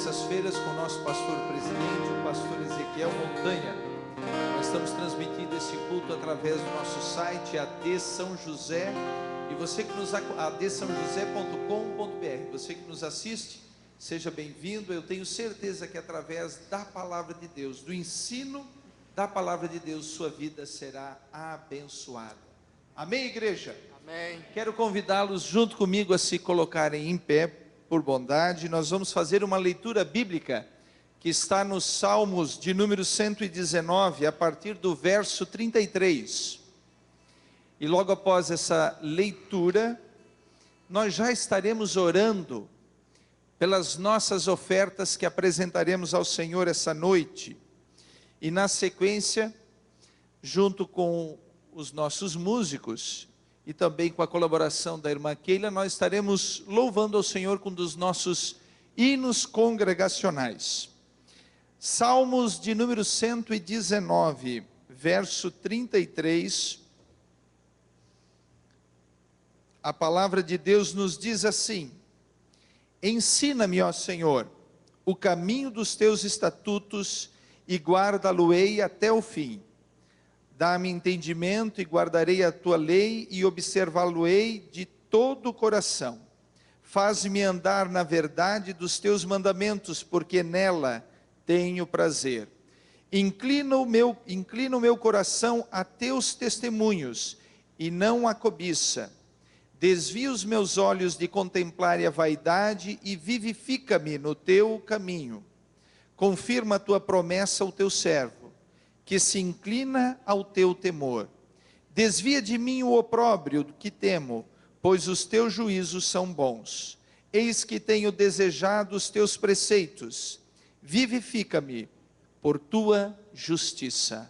terças-feiras com o nosso pastor presidente, o pastor Ezequiel Montanha. Nós estamos transmitindo esse culto através do nosso site AD São José, e você que nos adsãojosé.com.br, você que nos assiste, seja bem-vindo. Eu tenho certeza que através da palavra de Deus, do ensino da palavra de Deus, sua vida será abençoada. Amém, igreja? Amém. Quero convidá-los junto comigo a se colocarem em pé, por bondade. Nós vamos fazer uma leitura bíblica que está nos Salmos de número 119, a partir do verso 33. E logo após essa leitura, nós já estaremos orando pelas nossas ofertas que apresentaremos ao Senhor essa noite. E na sequência, junto com os nossos músicos e também com a colaboração da irmã Keila, nós estaremos louvando ao Senhor com um dos nossos hinos congregacionais. Salmos de número 119, verso 33. A palavra de Deus nos diz assim: ensina-me, ó Senhor, o caminho dos teus estatutos e guarda-lo-ei até o fim. Dá-me entendimento e guardarei a tua lei e observá-lo-ei de todo o coração. Faz-me andar na verdade dos teus mandamentos, porque nela tenho prazer. Inclina o meu coração a teus testemunhos e não a cobiça. Desvia os meus olhos de contemplar a vaidade e vivifica-me no teu caminho. Confirma a tua promessa ao teu servo, que se inclina ao teu temor. Desvia de mim o opróbrio que temo, pois os teus juízos são bons. Eis que tenho desejado os teus preceitos. Vivifica-me por tua justiça.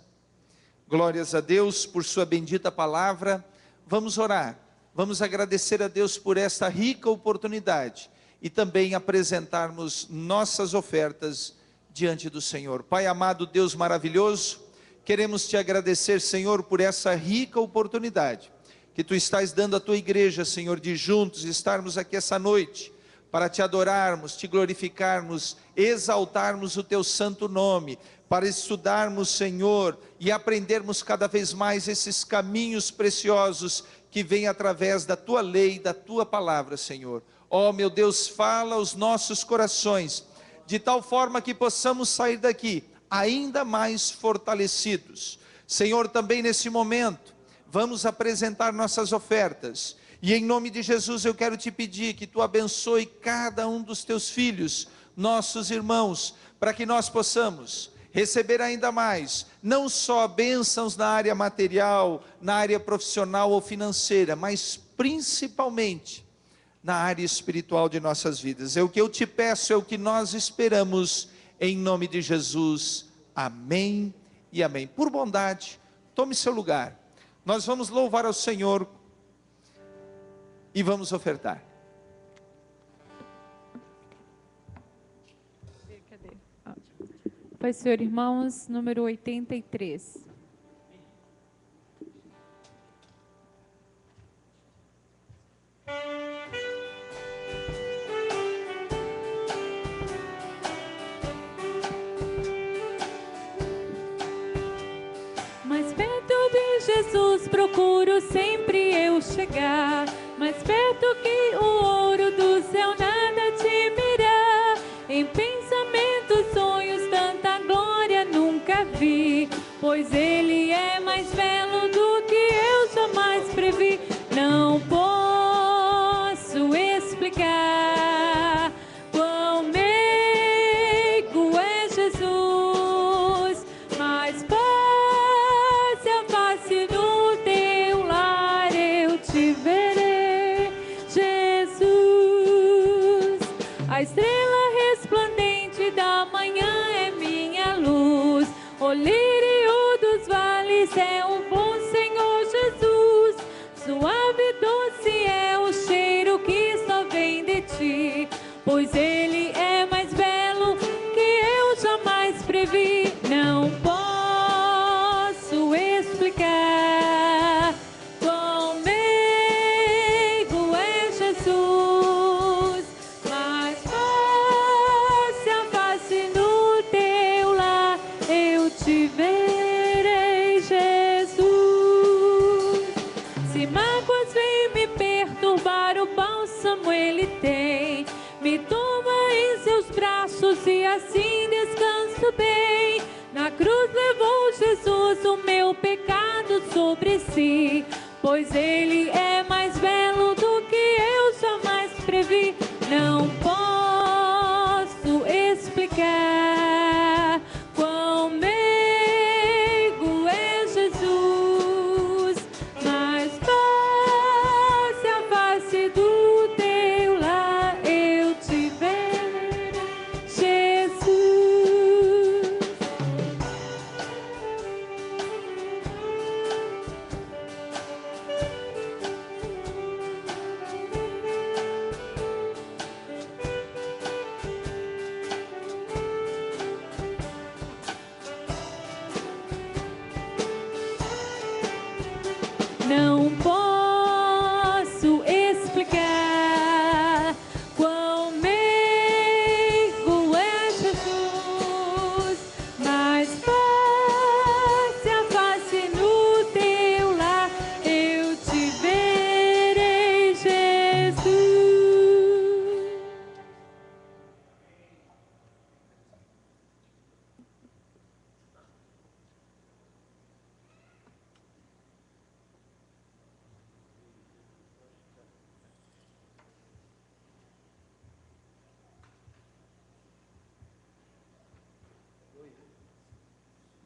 Glórias a Deus por sua bendita palavra. Vamos orar. Vamos agradecer a Deus por esta rica oportunidade e também apresentarmos nossas ofertas diante do Senhor. Pai amado, Deus maravilhoso, queremos te agradecer, Senhor, por essa rica oportunidade que tu estás dando à tua igreja, Senhor, de juntos estarmos aqui essa noite para te adorarmos, te glorificarmos, exaltarmos o teu santo nome, para estudarmos, Senhor, e aprendermos cada vez mais esses caminhos preciosos que vêm através da tua lei, da tua palavra, Senhor. Ó meu Deus, fala aos nossos corações, de tal forma que possamos sair daqui ainda mais fortalecidos. Senhor, também nesse momento, vamos apresentar nossas ofertas, e em nome de Jesus eu quero te pedir que tu abençoe cada um dos teus filhos, nossos irmãos, para que nós possamos receber ainda mais, não só bênçãos na área material, na área profissional ou financeira, mas principalmente na área espiritual de nossas vidas. É o que eu te peço, é o que nós esperamos, em nome de Jesus. Amém e amém. Por bondade, tome seu lugar. Nós vamos louvar ao Senhor e vamos ofertar. Pai, Senhor, irmãos, número 83. Mais perto de Jesus procuro sempre eu chegar, mais perto que o ouro do céu nada te mirar. Em pensamentos, sonhos, tanta glória nunca vi, pois Ele é mais belo do que eu jamais previ. Não posso explicar quão meigo é Jesus, mas face a face no teu lar eu te verei, Jesus. A estrela resplandente da manhã é minha luz, o lírio dos vales é o bom Senhor Jesus. Suave e doce é o cheiro que só vem de ti, pois Ele é mais belo que eu jamais previ. Não posso explicar quão meigo é Jesus, mas face a cruz e assim descanso bem. Na cruz levou Jesus o meu pecado sobre si, pois Ele é mais belo do que eu jamais previ. Não posso explicar quão meigo é Jesus, mas face a face do teu lar eu te verei, Jesus. Não posso explicar quão meigo é Jesus, mas face a face no teu lar eu te verei, Jesus.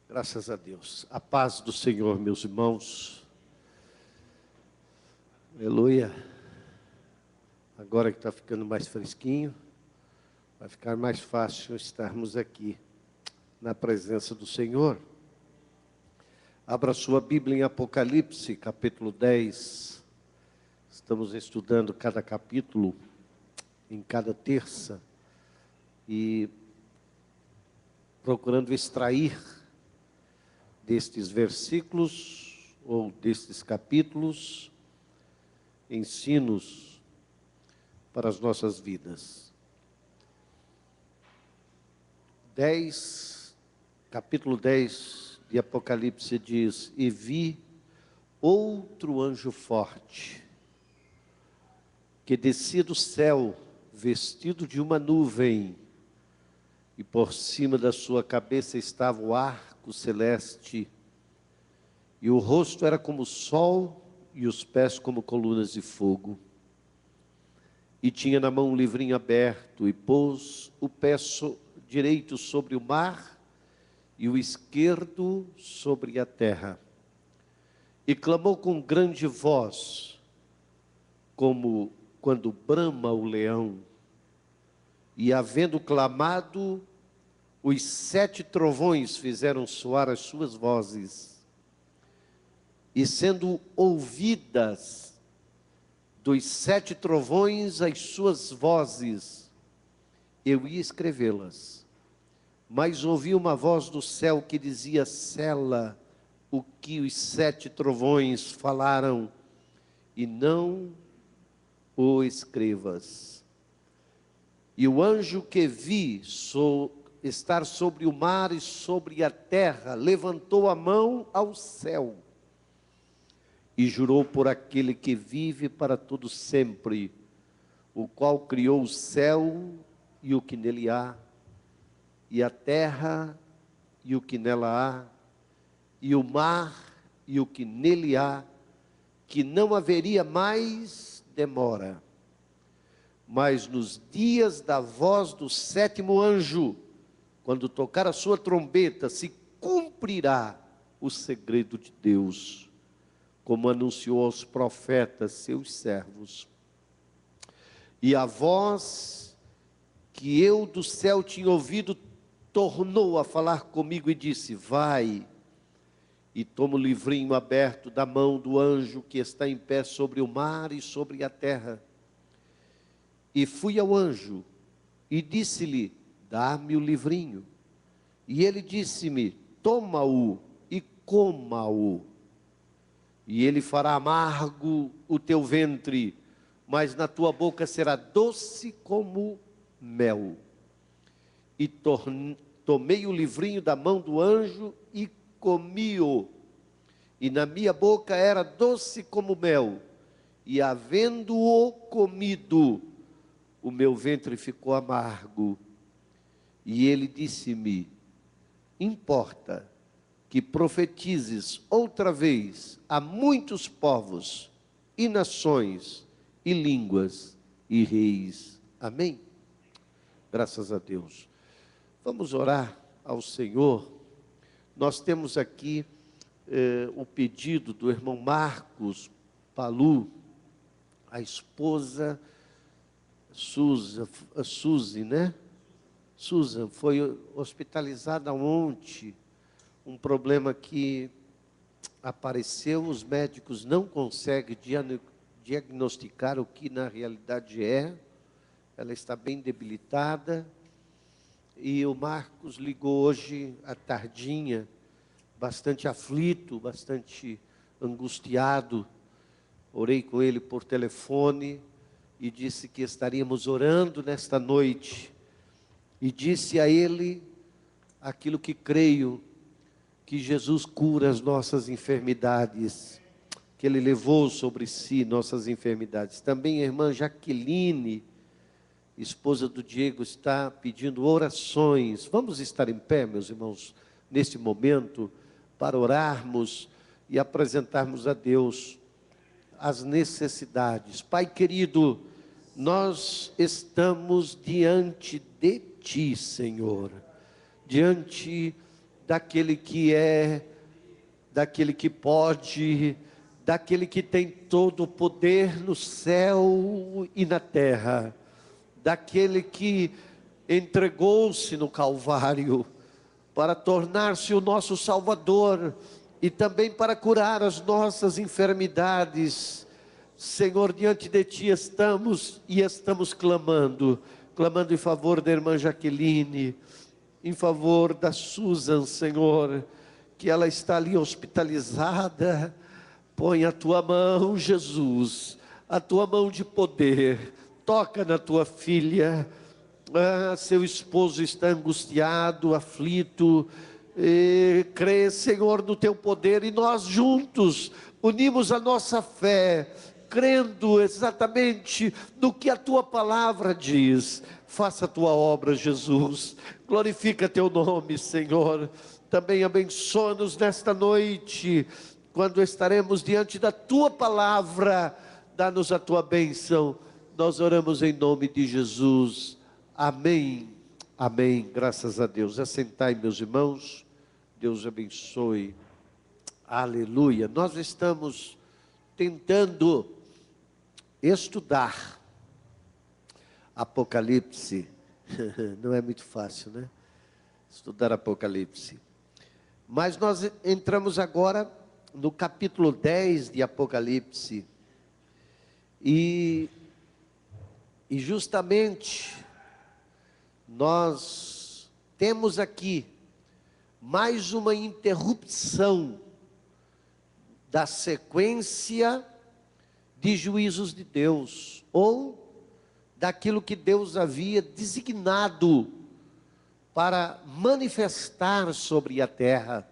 Graças a Deus. A paz do Senhor, meus irmãos. Aleluia. Agora que está ficando mais fresquinho, vai ficar mais fácil estarmos aqui na presença do Senhor. Abra sua Bíblia em Apocalipse, capítulo 10. Estamos estudando cada capítulo em cada terça e procurando extrair destes versículos ou destes capítulos ensinos para as nossas vidas. Capítulo 10 de Apocalipse diz: e vi outro anjo forte, que descia do céu, vestido de uma nuvem, e por cima da sua cabeça estava o arco celeste, e o rosto era como o sol, e os pés como colunas de fogo. E tinha na mão um livrinho aberto, e pôs o pé direito sobre o mar, e o esquerdo sobre a terra. E clamou com grande voz, como quando brama o leão. E havendo clamado, os 7 trovões fizeram soar as suas vozes, e sendo ouvidas dos 7 trovões as suas vozes, eu ia escrevê-las, mas ouvi uma voz do céu que dizia: sela o que os 7 trovões falaram, e não o escrevas. E o anjo que vi estar sobre o mar e sobre a terra levantou a mão ao céu e jurou por aquele que vive para todo sempre, o qual criou o céu e o que nele há, e a terra e o que nela há, e o mar e o que nele há, que não haveria mais demora. Mas nos dias da voz do 7º anjo, quando tocar a sua trombeta, se cumprirá o segredo de Deus, como anunciou aos profetas, seus servos. E a voz que eu do céu tinha ouvido, tornou a falar comigo e disse: vai, e toma o livrinho aberto da mão do anjo que está em pé sobre o mar e sobre a terra. E fui ao anjo e disse-lhe: dá-me o livrinho. E ele disse-me: toma-o e coma-o. E ele fará amargo o teu ventre, mas na tua boca será doce como mel. E tomei o livrinho da mão do anjo e comi-o. E na minha boca era doce como mel. E havendo-o comido, o meu ventre ficou amargo. E ele disse-me: importa que profetizes outra vez a muitos povos e nações e línguas e reis. Amém? Graças a Deus. Vamos orar ao Senhor. Nós temos aqui o pedido do irmão Marcos Palu, a esposa Suzy, né? Susan foi hospitalizada ontem. Um problema que apareceu, os médicos não conseguem diagnosticar o que na realidade é. Ela está bem debilitada. E o Marcos ligou hoje à tardinha, bastante aflito, bastante angustiado. Orei com ele por telefone e disse que estaríamos orando nesta noite. E disse a ele aquilo que creio, que Jesus cura as nossas enfermidades, que Ele levou sobre si nossas enfermidades. Também a irmã Jaqueline, esposa do Diego, está pedindo orações. Vamos estar em pé, meus irmãos, neste momento, para orarmos e apresentarmos a Deus as necessidades. Pai querido, nós estamos diante de Ti, Senhor, diante daquele que é, daquele que pode, daquele que tem todo o poder no céu e na terra, daquele que entregou-se no Calvário para tornar-se o nosso Salvador e também para curar as nossas enfermidades. Senhor, diante de Ti estamos clamando em favor da irmã Jaqueline, em favor da Susan, Senhor, que ela está ali hospitalizada. Põe a Tua mão, Jesus, a Tua mão de poder, toca na Tua filha. Seu esposo está angustiado, aflito, crê, Senhor, no Teu poder, e nós juntos unimos a nossa fé, crendo exatamente no que a Tua palavra diz. Faça a Tua obra, Jesus, glorifica Teu nome, Senhor. Também abençoa-nos nesta noite, quando estaremos diante da Tua palavra. Dá-nos a Tua bênção, nós oramos em nome de Jesus, amém, amém, graças a Deus. Assentai, meus irmãos, Deus abençoe, aleluia. Nós estamos tentando estudar Apocalipse. Não é muito fácil, né? Estudar Apocalipse. Mas nós entramos agora no capítulo 10 de Apocalipse. E justamente nós temos aqui mais uma interrupção da sequência de juízos de Deus, ou daquilo que Deus havia designado para manifestar sobre a terra.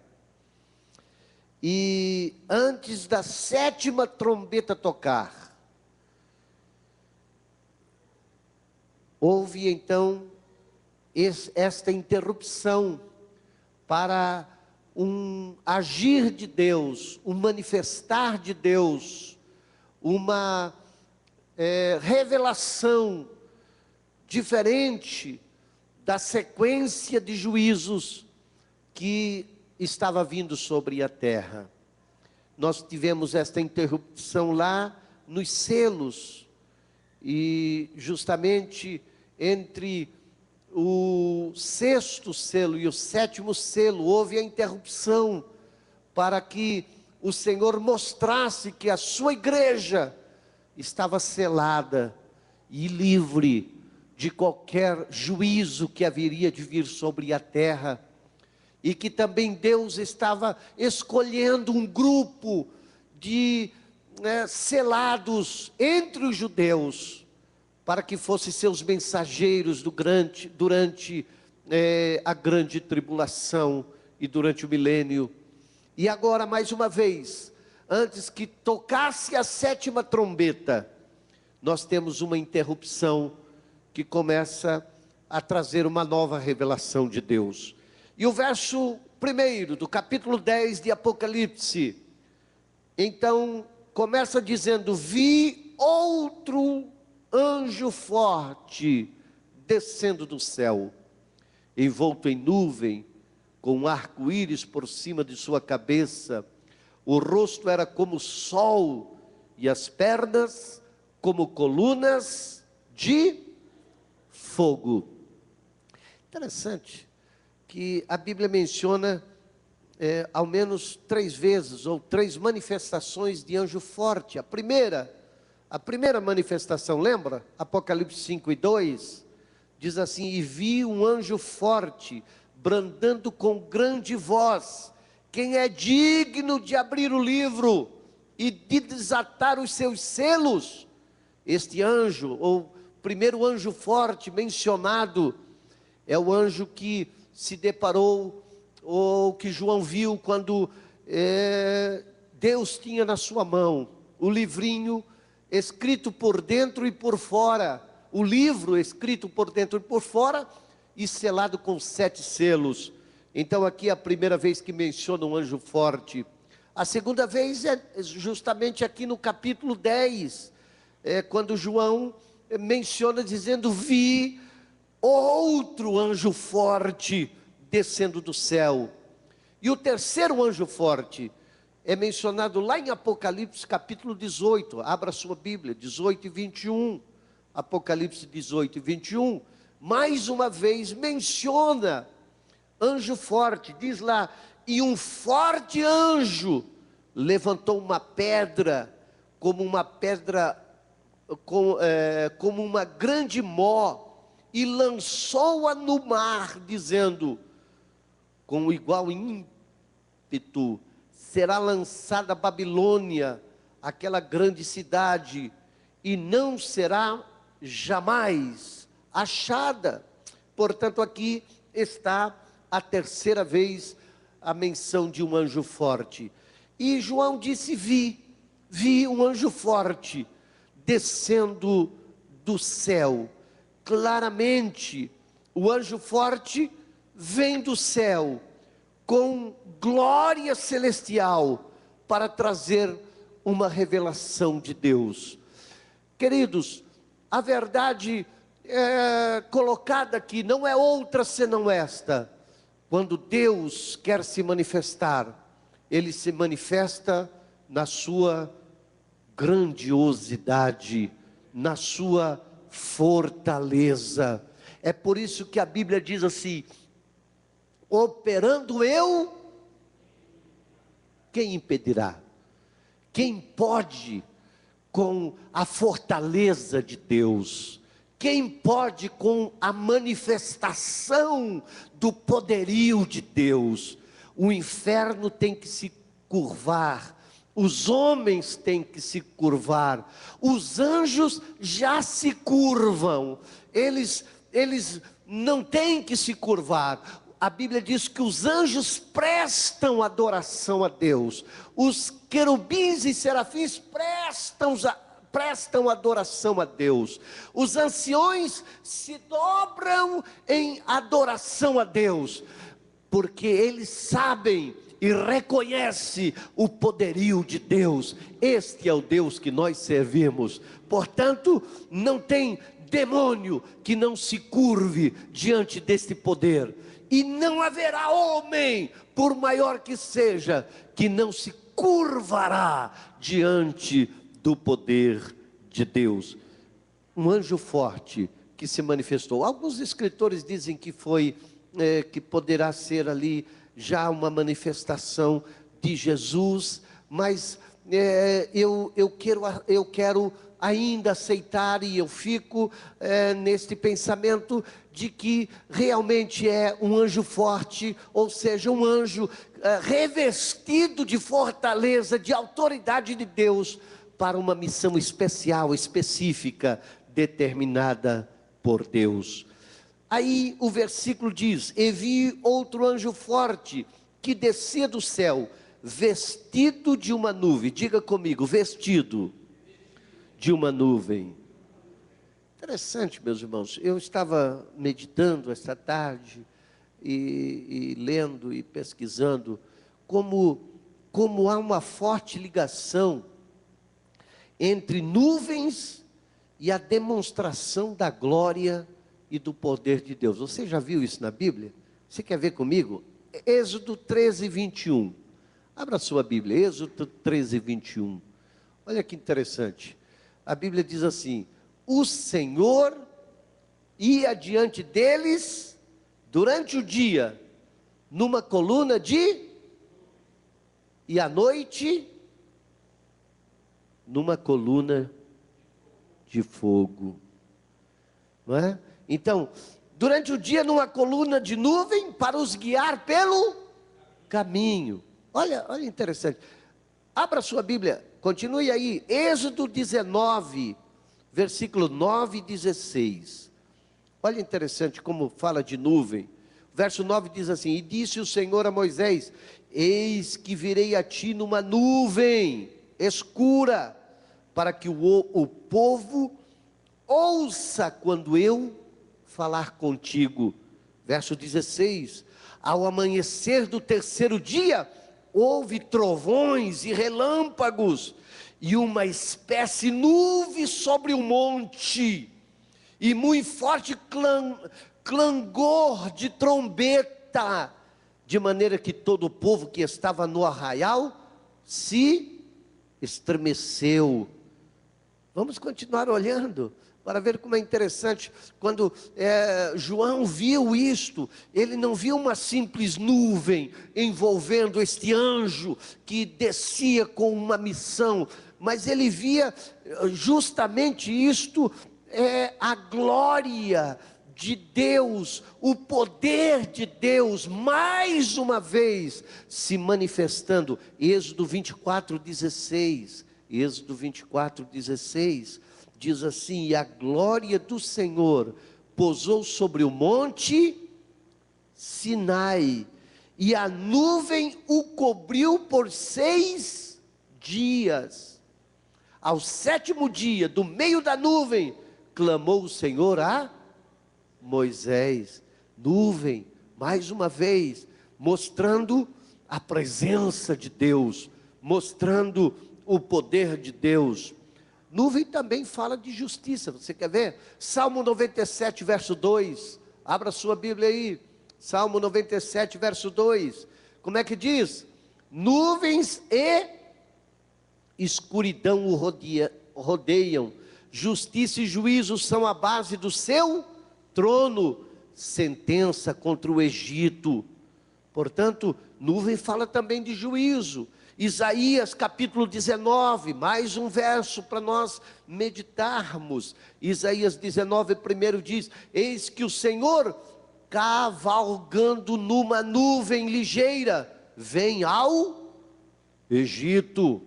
E antes da 7ª trombeta tocar, houve então esta interrupção para um agir de Deus, um manifestar de Deus, uma revelação diferente da sequência de juízos que estava vindo sobre a terra. Nós tivemos esta interrupção lá nos selos, e justamente entre o 6º selo e o 7º selo houve a interrupção para que o Senhor mostrasse que a sua igreja estava selada e livre de qualquer juízo que haveria de vir sobre a terra, e que também Deus estava escolhendo um grupo de selados entre os judeus, para que fossem seus mensageiros durante a grande tribulação e durante o milênio. E agora, mais uma vez, antes que tocasse a 7ª trombeta, nós temos uma interrupção que começa a trazer uma nova revelação de Deus. E o verso 1 do capítulo 10 de Apocalipse, então, começa dizendo: vi outro anjo forte descendo do céu, envolto em nuvem, com um arco-íris por cima de sua cabeça. O rosto era como o sol, e as pernas como colunas de fogo. Interessante que a Bíblia menciona ao menos 3 vezes, ou 3 manifestações de anjo forte. A primeira manifestação, lembra? Apocalipse 5:2, diz assim: e vi um anjo forte, bradando com grande voz: quem é digno de abrir o livro e de desatar os seus selos? Este anjo, ou primeiro anjo forte mencionado, é o anjo que se deparou, ou que João viu quando Deus tinha na sua mão o livrinho escrito por dentro e por fora, o livro escrito por dentro e por fora, e selado com 7 selos. Então aqui é a primeira vez que menciona um anjo forte. A segunda vez é justamente aqui no capítulo 10, quando João menciona dizendo: vi outro anjo forte descendo do céu. E o terceiro anjo forte é mencionado lá em Apocalipse capítulo 18, abra sua Bíblia, 18 e 21, Apocalipse 18 e 21, mais uma vez menciona anjo forte, diz lá: e um forte anjo levantou uma pedra, como uma pedra, como uma grande mó, e lançou-a no mar, dizendo: com igual ímpeto será lançada a Babilônia, aquela grande cidade, e não será jamais achada. Portanto, aqui está a terceira vez a menção de um anjo forte. E João disse: vi um anjo forte descendo do céu. Claramente, o anjo forte vem do céu com glória celestial para trazer uma revelação de Deus. Queridos, a verdade colocada aqui não é outra senão esta: quando Deus quer se manifestar, Ele se manifesta na sua grandiosidade, na sua fortaleza. É por isso que a Bíblia diz assim: operando eu, quem impedirá? Quem pode com a fortaleza de Deus? Quem pode com a manifestação do poderio de Deus? O inferno tem que se curvar, os homens têm que se curvar, os anjos já se curvam, eles não têm que se curvar. A Bíblia diz que os anjos prestam adoração a Deus, os querubins e serafins prestam adoração a Deus, os anciões se dobram em adoração a Deus, porque eles sabem e reconhecem o poderio de Deus. Este é o Deus que nós servimos. Portanto, não tem demônio que não se curve diante deste poder, e não haverá homem, por maior que seja, que não se curvará diante do poder de Deus. Um anjo forte que se manifestou. Alguns escritores dizem que foi, que poderá ser ali já uma manifestação de Jesus, mas eu quero ainda aceitar, e eu fico neste pensamento de que realmente é um anjo forte, ou seja, um anjo revestido de fortaleza, de autoridade de Deus, para uma missão especial, específica, determinada por Deus. Aí o versículo diz: e vi outro anjo forte, que descia do céu, vestido de uma nuvem. Diga comigo: vestido de uma nuvem. Interessante, meus irmãos. Eu estava meditando esta tarde e lendo e pesquisando como há uma forte ligação entre nuvens e a demonstração da glória e do poder de Deus. Você já viu isso na Bíblia? Você quer ver comigo? Êxodo 13, 21. Abra a sua Bíblia, Êxodo 13, 21. Olha que interessante. A Bíblia diz assim: o Senhor ia diante deles durante o dia, numa coluna e à noite, numa coluna de fogo. Não é? Então, durante o dia, numa coluna de nuvem, para os guiar pelo caminho. Olha interessante. Abra sua Bíblia, continue aí, Êxodo 19, versículo 9 e 16. Olha interessante como fala de nuvem. Verso 9 diz assim: e disse o Senhor a Moisés: eis que virei a ti numa nuvem escura, para que o povo ouça quando eu falar contigo. Verso 16: ao amanhecer do terceiro dia, houve trovões e relâmpagos, e uma espécie nuvem sobre o monte, e muito forte clangor de trombeta, de maneira que todo o povo que estava no arraial se estremeceu. Vamos continuar olhando para ver como é interessante. Quando João viu isto, ele não viu uma simples nuvem envolvendo este anjo que descia com uma missão, mas ele via justamente isto, a glória de Deus, o poder de Deus, mais uma vez se manifestando. Êxodo 24, 16. Êxodo 24, 16. Diz assim: e a glória do Senhor pousou sobre o monte Sinai, e a nuvem o cobriu por 6 dias. Ao 7º dia, do meio da nuvem, clamou o Senhor a Moisés. Nuvem, mais uma vez, mostrando a presença de Deus, mostrando o poder de Deus. Nuvem também fala de justiça. Você quer ver? Salmo 97, verso 2. Abra sua Bíblia aí. Salmo 97, verso 2. Como é que diz? Nuvens e escuridão o rodeiam. Justiça e juízo são a base do seu trono. Sentença contra o Egito. Portanto, nuvem fala também de juízo. Isaías capítulo 19, mais um verso para nós meditarmos. Isaías 19, primeiro diz: eis que o Senhor, cavalgando numa nuvem ligeira, vem ao Egito,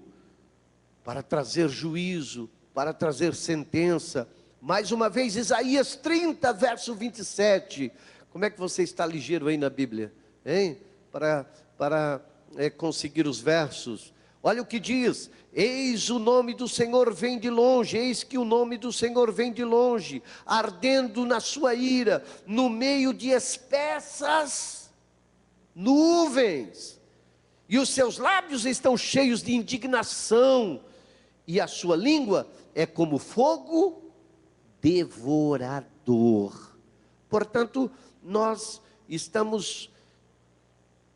para trazer juízo, para trazer sentença. Mais uma vez, Isaías 30, verso 27. Como é que você está ligeiro aí na Bíblia? Hein? Para conseguir os versos. Olha o que diz: eis o nome do Senhor vem de longe, eis que o nome do Senhor vem de longe, ardendo na sua ira, no meio de espessas nuvens, e os seus lábios estão cheios de indignação, e a sua língua é como fogo devorador. Portanto, nós estamos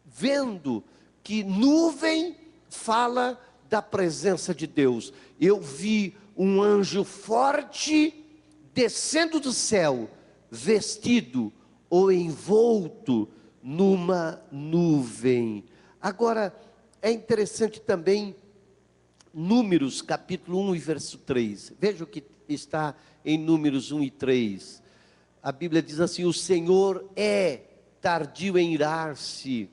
vendo que nuvem fala da presença de Deus. Eu vi um anjo forte descendo do céu, vestido ou envolto numa nuvem. Agora, é interessante também Números capítulo 1 e verso 3. Veja o que está em Números 1 e 3. A Bíblia diz assim: o Senhor é tardio em irar-se,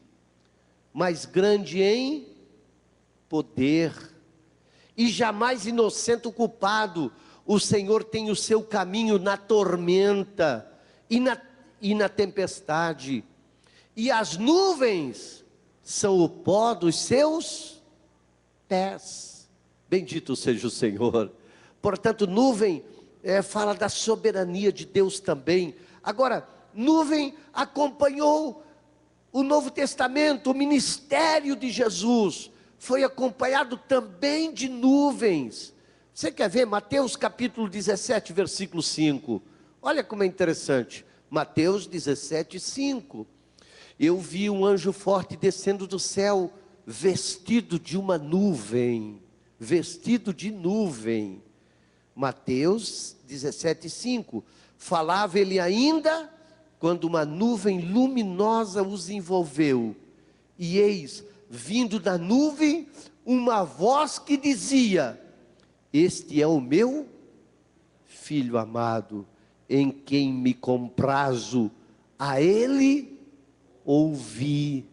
mas grande em poder, e jamais inocente o culpado. O Senhor tem o seu caminho na tormenta e na tempestade, e as nuvens são o pó dos seus pés. Bendito seja o Senhor. Portanto, nuvem fala da soberania de Deus também. Agora, nuvem acompanhou o Novo Testamento, o ministério de Jesus foi acompanhado também de nuvens. Você quer ver Mateus capítulo 17, versículo 5? Olha como é interessante. Mateus 17, 5. Eu vi um anjo forte descendo do céu, vestido de uma nuvem. Vestido de nuvem. Mateus 17, 5. Falava ele ainda, quando uma nuvem luminosa os envolveu. E eis, vindo da nuvem, uma voz que dizia: este é o meu filho amado, em quem me comprazo, a ele ouvi.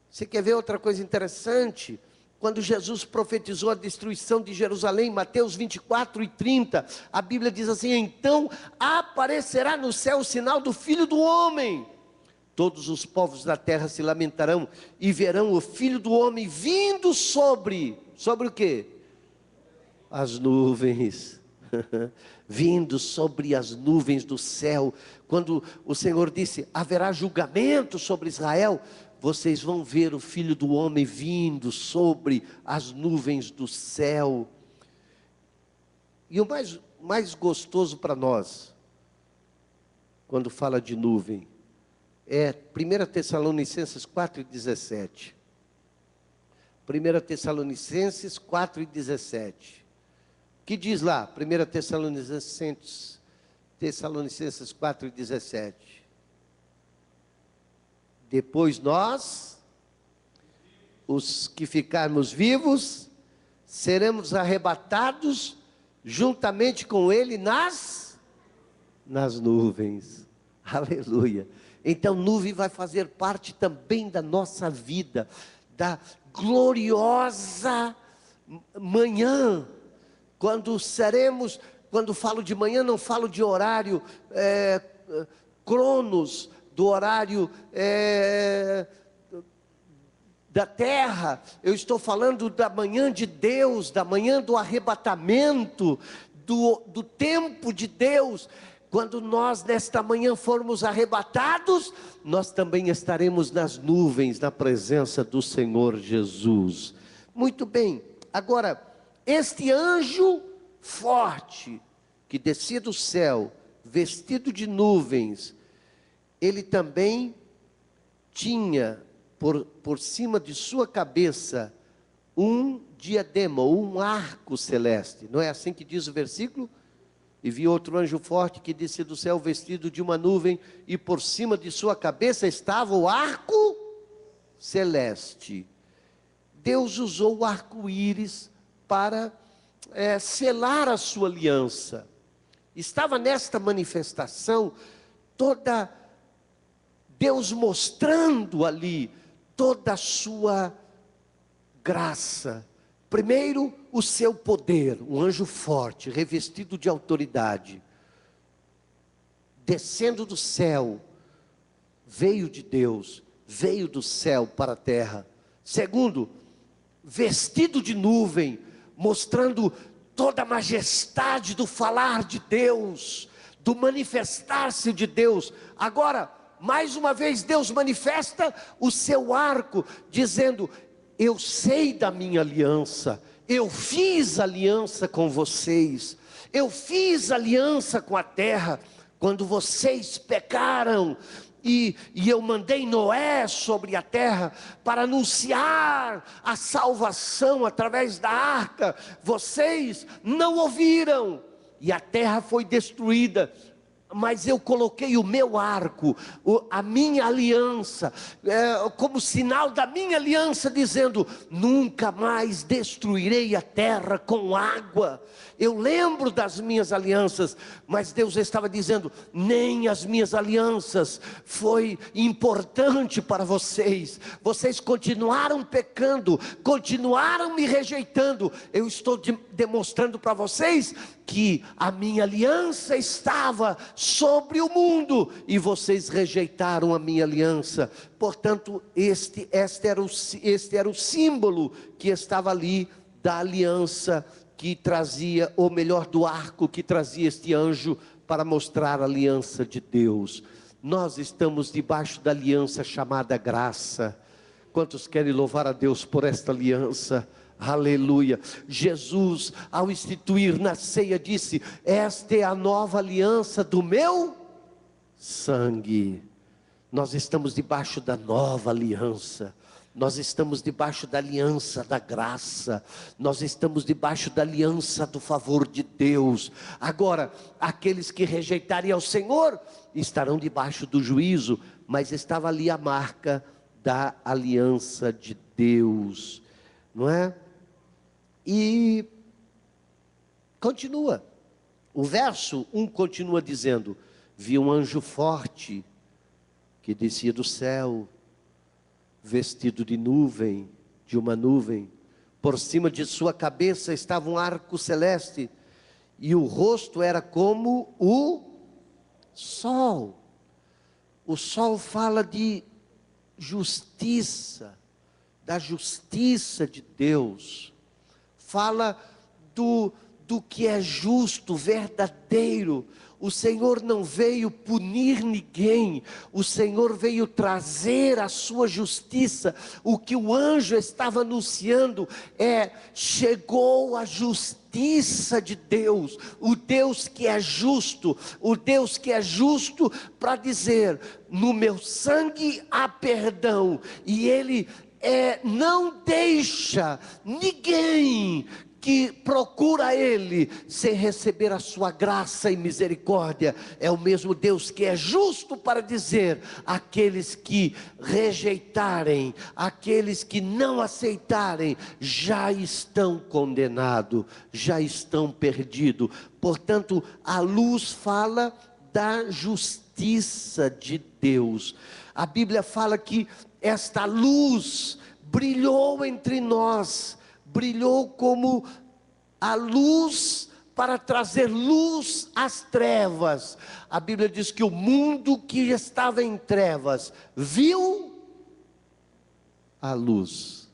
Você quer ver outra coisa interessante? Quando Jesus profetizou a destruição de Jerusalém, Mateus 24 e 30, a Bíblia diz assim: então aparecerá no céu o sinal do Filho do Homem. Todos os povos da terra se lamentarão e verão o Filho do Homem vindo sobre o quê? As nuvens. Vindo sobre as nuvens do céu. Quando o Senhor disse: haverá julgamento sobre Israel, vocês vão ver o Filho do Homem vindo sobre as nuvens do céu. E o mais gostoso para nós, quando fala de nuvem, é 1 Tessalonicenses 4:17. 1 Tessalonicenses 4:17. Que diz lá, 1 Tessalonicenses 4:17. Depois nós, os que ficarmos vivos, seremos arrebatados juntamente com ele nas nuvens. Aleluia. Então nuvem vai fazer parte também da nossa vida, da gloriosa manhã, quando falo de manhã, não falo de horário cronos, do horário da terra, eu estou falando da manhã de Deus, da manhã do arrebatamento, do tempo de Deus. Quando nós nesta manhã formos arrebatados, nós também estaremos nas nuvens, na presença do Senhor Jesus. Muito bem, agora, este anjo forte, que descia do céu, vestido de nuvens, ele também tinha por cima de sua cabeça um diadema, um arco celeste. Não é assim que diz o versículo? E vi outro anjo forte que descia do céu vestido de uma nuvem, e por cima de sua cabeça estava o arco celeste. Deus usou o arco-íris para selar a sua aliança. Estava nesta manifestação Deus mostrando ali toda a sua graça. Primeiro, o seu poder, um anjo forte, revestido de autoridade, descendo do céu, veio de Deus, veio do céu para a terra. Segundo, vestido de nuvem, mostrando toda a majestade do falar de Deus, do manifestar-se de Deus. Agora, mais uma vez, Deus manifesta o seu arco, dizendo: eu sei da minha aliança, eu fiz aliança com vocês, eu fiz aliança com a terra, quando vocês pecaram, e eu mandei Noé sobre a terra, para anunciar a salvação através da arca, vocês não ouviram, e a terra foi destruída. Mas eu coloquei o meu arco, a minha aliança, como sinal da minha aliança, dizendo: nunca mais destruirei a terra com água. Eu lembro das minhas alianças, mas Deus estava dizendo: nem as minhas alianças foi importante para vocês. Vocês continuaram pecando, continuaram me rejeitando. Eu estou demonstrando para vocês que a minha aliança estava sobre o mundo, e vocês rejeitaram a minha aliança. Portanto, este era o símbolo que estava ali da aliança que trazia, ou melhor, do arco que trazia este anjo para mostrar a aliança de Deus. Nós estamos debaixo da aliança chamada graça. Quantos querem louvar a Deus por esta aliança? Aleluia. Jesus, ao instituir na ceia, disse: esta é a nova aliança do meu sangue. Nós estamos debaixo da nova aliança. Nós estamos debaixo da aliança da graça. Nós estamos debaixo da aliança do favor de Deus. Agora, aqueles que rejeitarem ao Senhor estarão debaixo do juízo, mas estava ali a marca da aliança de Deus, não é? E continua, o verso 1 continua dizendo: vi um anjo forte que descia do céu, vestido de nuvem, de uma nuvem. Por cima de sua cabeça estava um arco celeste, e o rosto era como o sol. O sol fala de justiça, da justiça de Deus. Fala do que é justo, verdadeiro. O Senhor não veio punir ninguém, o Senhor veio trazer a sua justiça. O que o anjo estava anunciando é: chegou a justiça de Deus, o Deus que é justo, o Deus que é justo para dizer: no meu sangue há perdão, e Ele não deixa ninguém que procura Ele sem receber a sua graça e misericórdia. É o mesmo Deus que é justo para dizer: aqueles que rejeitarem, aqueles que não aceitarem, já estão condenados, já estão perdidos. Portanto, a luz fala da justiça de Deus. A Bíblia fala que esta luz brilhou entre nós, brilhou como a luz para trazer luz às trevas. A Bíblia diz que o mundo que estava em trevas viu a luz.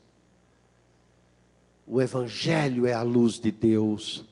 O Evangelho é a luz de Deus.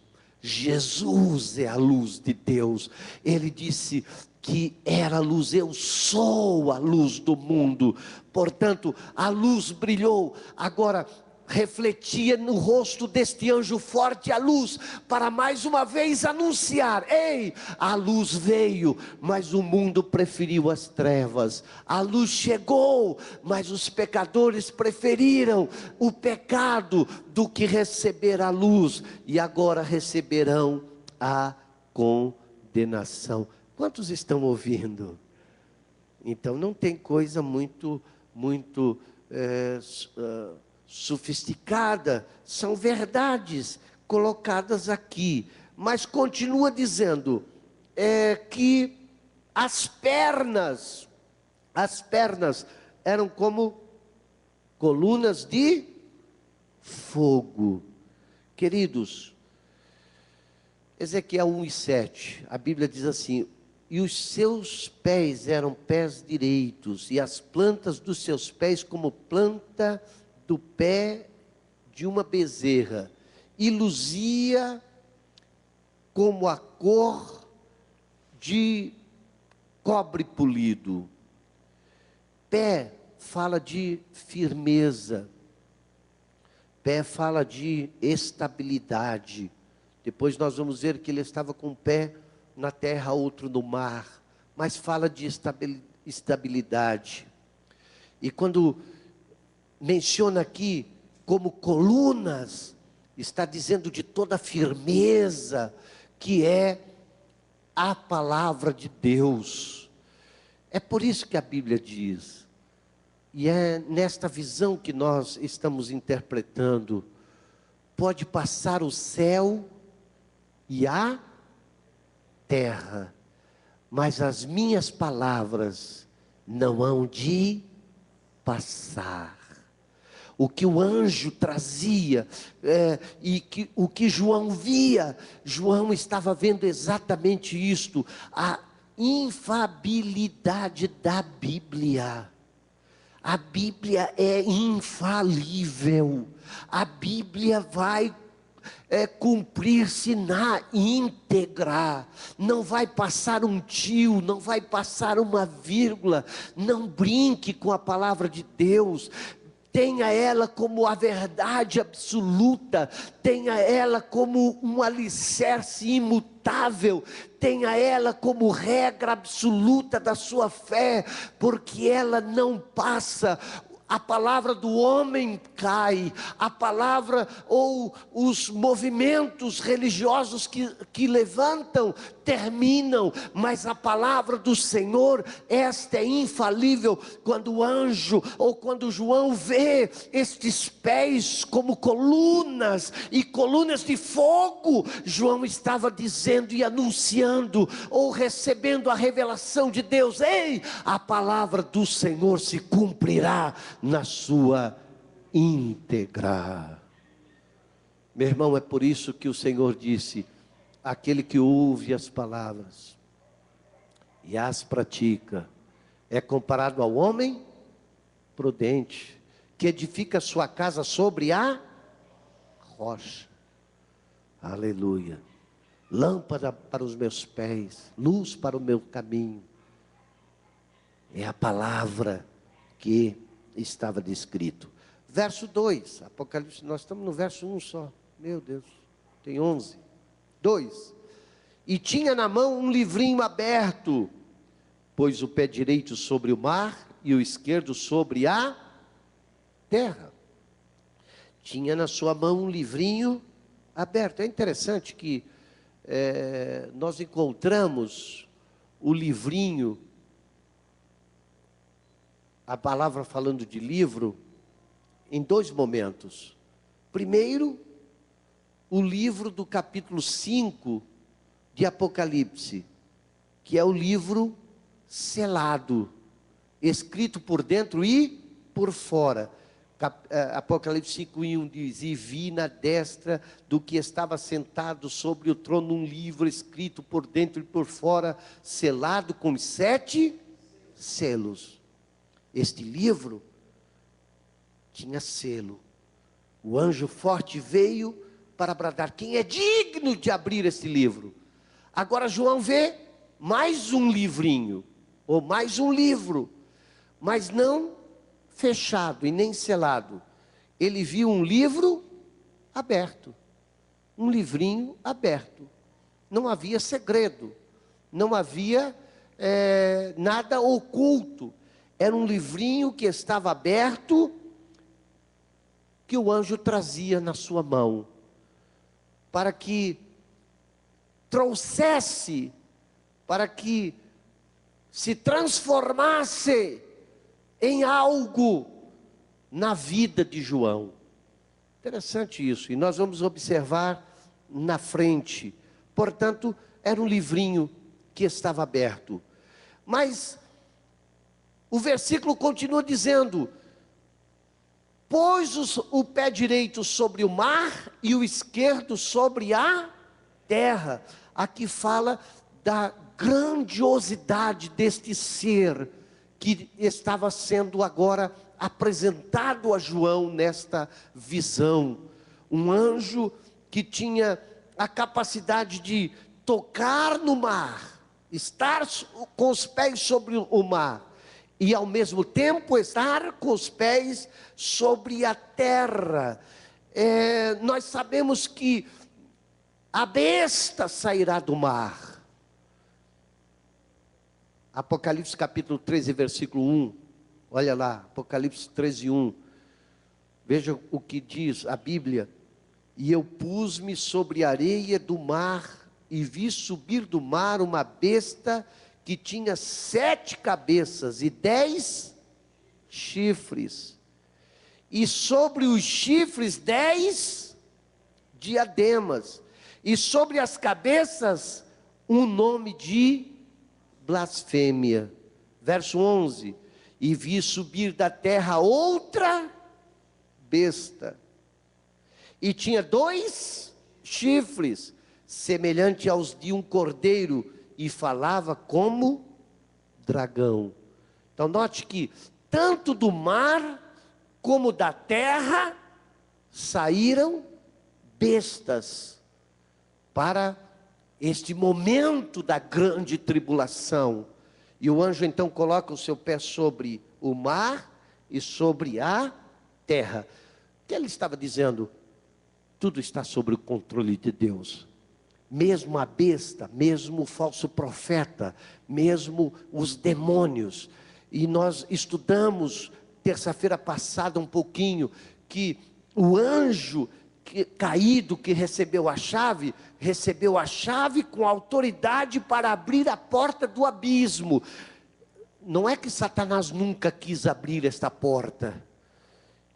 Jesus é a luz de Deus. Ele disse que era a luz: eu sou a luz do mundo. Portanto, a luz brilhou. Agora, refletia no rosto deste anjo forte a luz, para mais uma vez anunciar: ei, a luz veio, mas o mundo preferiu as trevas. A luz chegou, mas os pecadores preferiram o pecado do que receber a luz, e agora receberão a condenação. Quantos estão ouvindo? Então não tem coisa muito sofisticada, são verdades colocadas aqui. Mas continua dizendo que as pernas eram como colunas de fogo. Queridos, Ezequiel 1:7, a Bíblia diz assim: e os seus pés eram pés direitos, e as plantas dos seus pés como planta do pé de uma bezerra, e luzia como a cor de cobre polido. Pé fala de firmeza, pé fala de estabilidade. Depois nós vamos ver que ele estava com um pé na terra, outro no mar, mas fala de estabilidade. E quando menciona aqui como colunas, está dizendo de toda a firmeza que é a palavra de Deus. É por isso que a Bíblia diz, e é nesta visão que nós estamos interpretando: pode passar o céu e a terra, mas as minhas palavras não hão de passar. O que o anjo trazia, o que João via, João estava vendo exatamente isto: a infalibilidade da Bíblia. A Bíblia é infalível. A Bíblia vai cumprir-se na íntegra. Não vai passar um tio, não vai passar uma vírgula. Não brinque com a palavra de Deus. Tenha ela como a verdade absoluta, tenha ela como um alicerce imutável, tenha ela como regra absoluta da sua fé, porque ela não passa. A palavra do homem cai, a palavra ou os movimentos religiosos que levantam, terminam, mas a palavra do Senhor, esta é infalível. Quando o anjo, ou quando João vê estes pés como colunas, e colunas de fogo, João estava dizendo e anunciando, ou recebendo a revelação de Deus: ei, a palavra do Senhor se cumprirá na sua íntegra. Meu irmão, é por isso que o Senhor disse: aquele que ouve as palavras e as pratica é comparado ao homem prudente, que edifica sua casa sobre a rocha. Aleluia. Lâmpada para os meus pés, luz para o meu caminho. É a palavra que estava descrito. Verso 2, Apocalipse, nós estamos no verso 1 só. Meu Deus, tem 11. 2. E tinha na mão um livrinho aberto, pôs o pé direito sobre o mar e o esquerdo sobre a terra. Tinha na sua mão um livrinho aberto. É interessante que nós encontramos o livrinho, a palavra falando de livro, em dois momentos. Primeiro, o livro do capítulo 5 de Apocalipse, que é o livro selado, escrito por dentro e por fora. Apocalipse 5:1 diz: e vi na destra do que estava sentado sobre o trono um livro escrito por dentro e por fora, selado com 7 selos. Este livro tinha selo. O anjo forte veio para bradar: quem é digno de abrir este livro? Agora João vê mais um livrinho, ou mais um livro, mas não fechado e nem selado. Ele viu um livro aberto, um livrinho aberto. Não havia segredo, não havia nada oculto. Era um livrinho que estava aberto, que o anjo trazia na sua mão, para que trouxesse, para que se transformasse em algo na vida de João. Interessante isso, e nós vamos observar na frente. Portanto, era um livrinho que estava aberto. Mas o versículo continua dizendo: pôs o pé direito sobre o mar e o esquerdo sobre a terra. Aqui fala da grandiosidade deste ser que estava sendo agora apresentado a João nesta visão. Um anjo que tinha a capacidade de tocar no mar, estar com os pés sobre o mar, e ao mesmo tempo estar com os pés sobre a terra. Nós sabemos que a besta sairá do mar. Apocalipse capítulo 13, versículo 1. Olha lá, Apocalipse 13, 1. Veja o que diz a Bíblia. E eu pus-me sobre a areia do mar, e vi subir do mar uma besta que tinha 7 cabeças e 10 chifres, e sobre os chifres 10 diademas, e sobre as cabeças um nome de blasfêmia. Verso 11: e vi subir da terra outra besta, e tinha 2 chifres, semelhante aos de um cordeiro, e falava como dragão. Então note que tanto do mar como da terra saíram bestas para este momento da grande tribulação. E o anjo então coloca o seu pé sobre o mar e sobre a terra. O que ele estava dizendo? Tudo está sob o controle de Deus. Mesmo a besta, mesmo o falso profeta, mesmo os demônios. E nós estudamos terça-feira passada um pouquinho que o anjo caído que recebeu a chave com autoridade para abrir a porta do abismo. Não é que Satanás nunca quis abrir esta porta.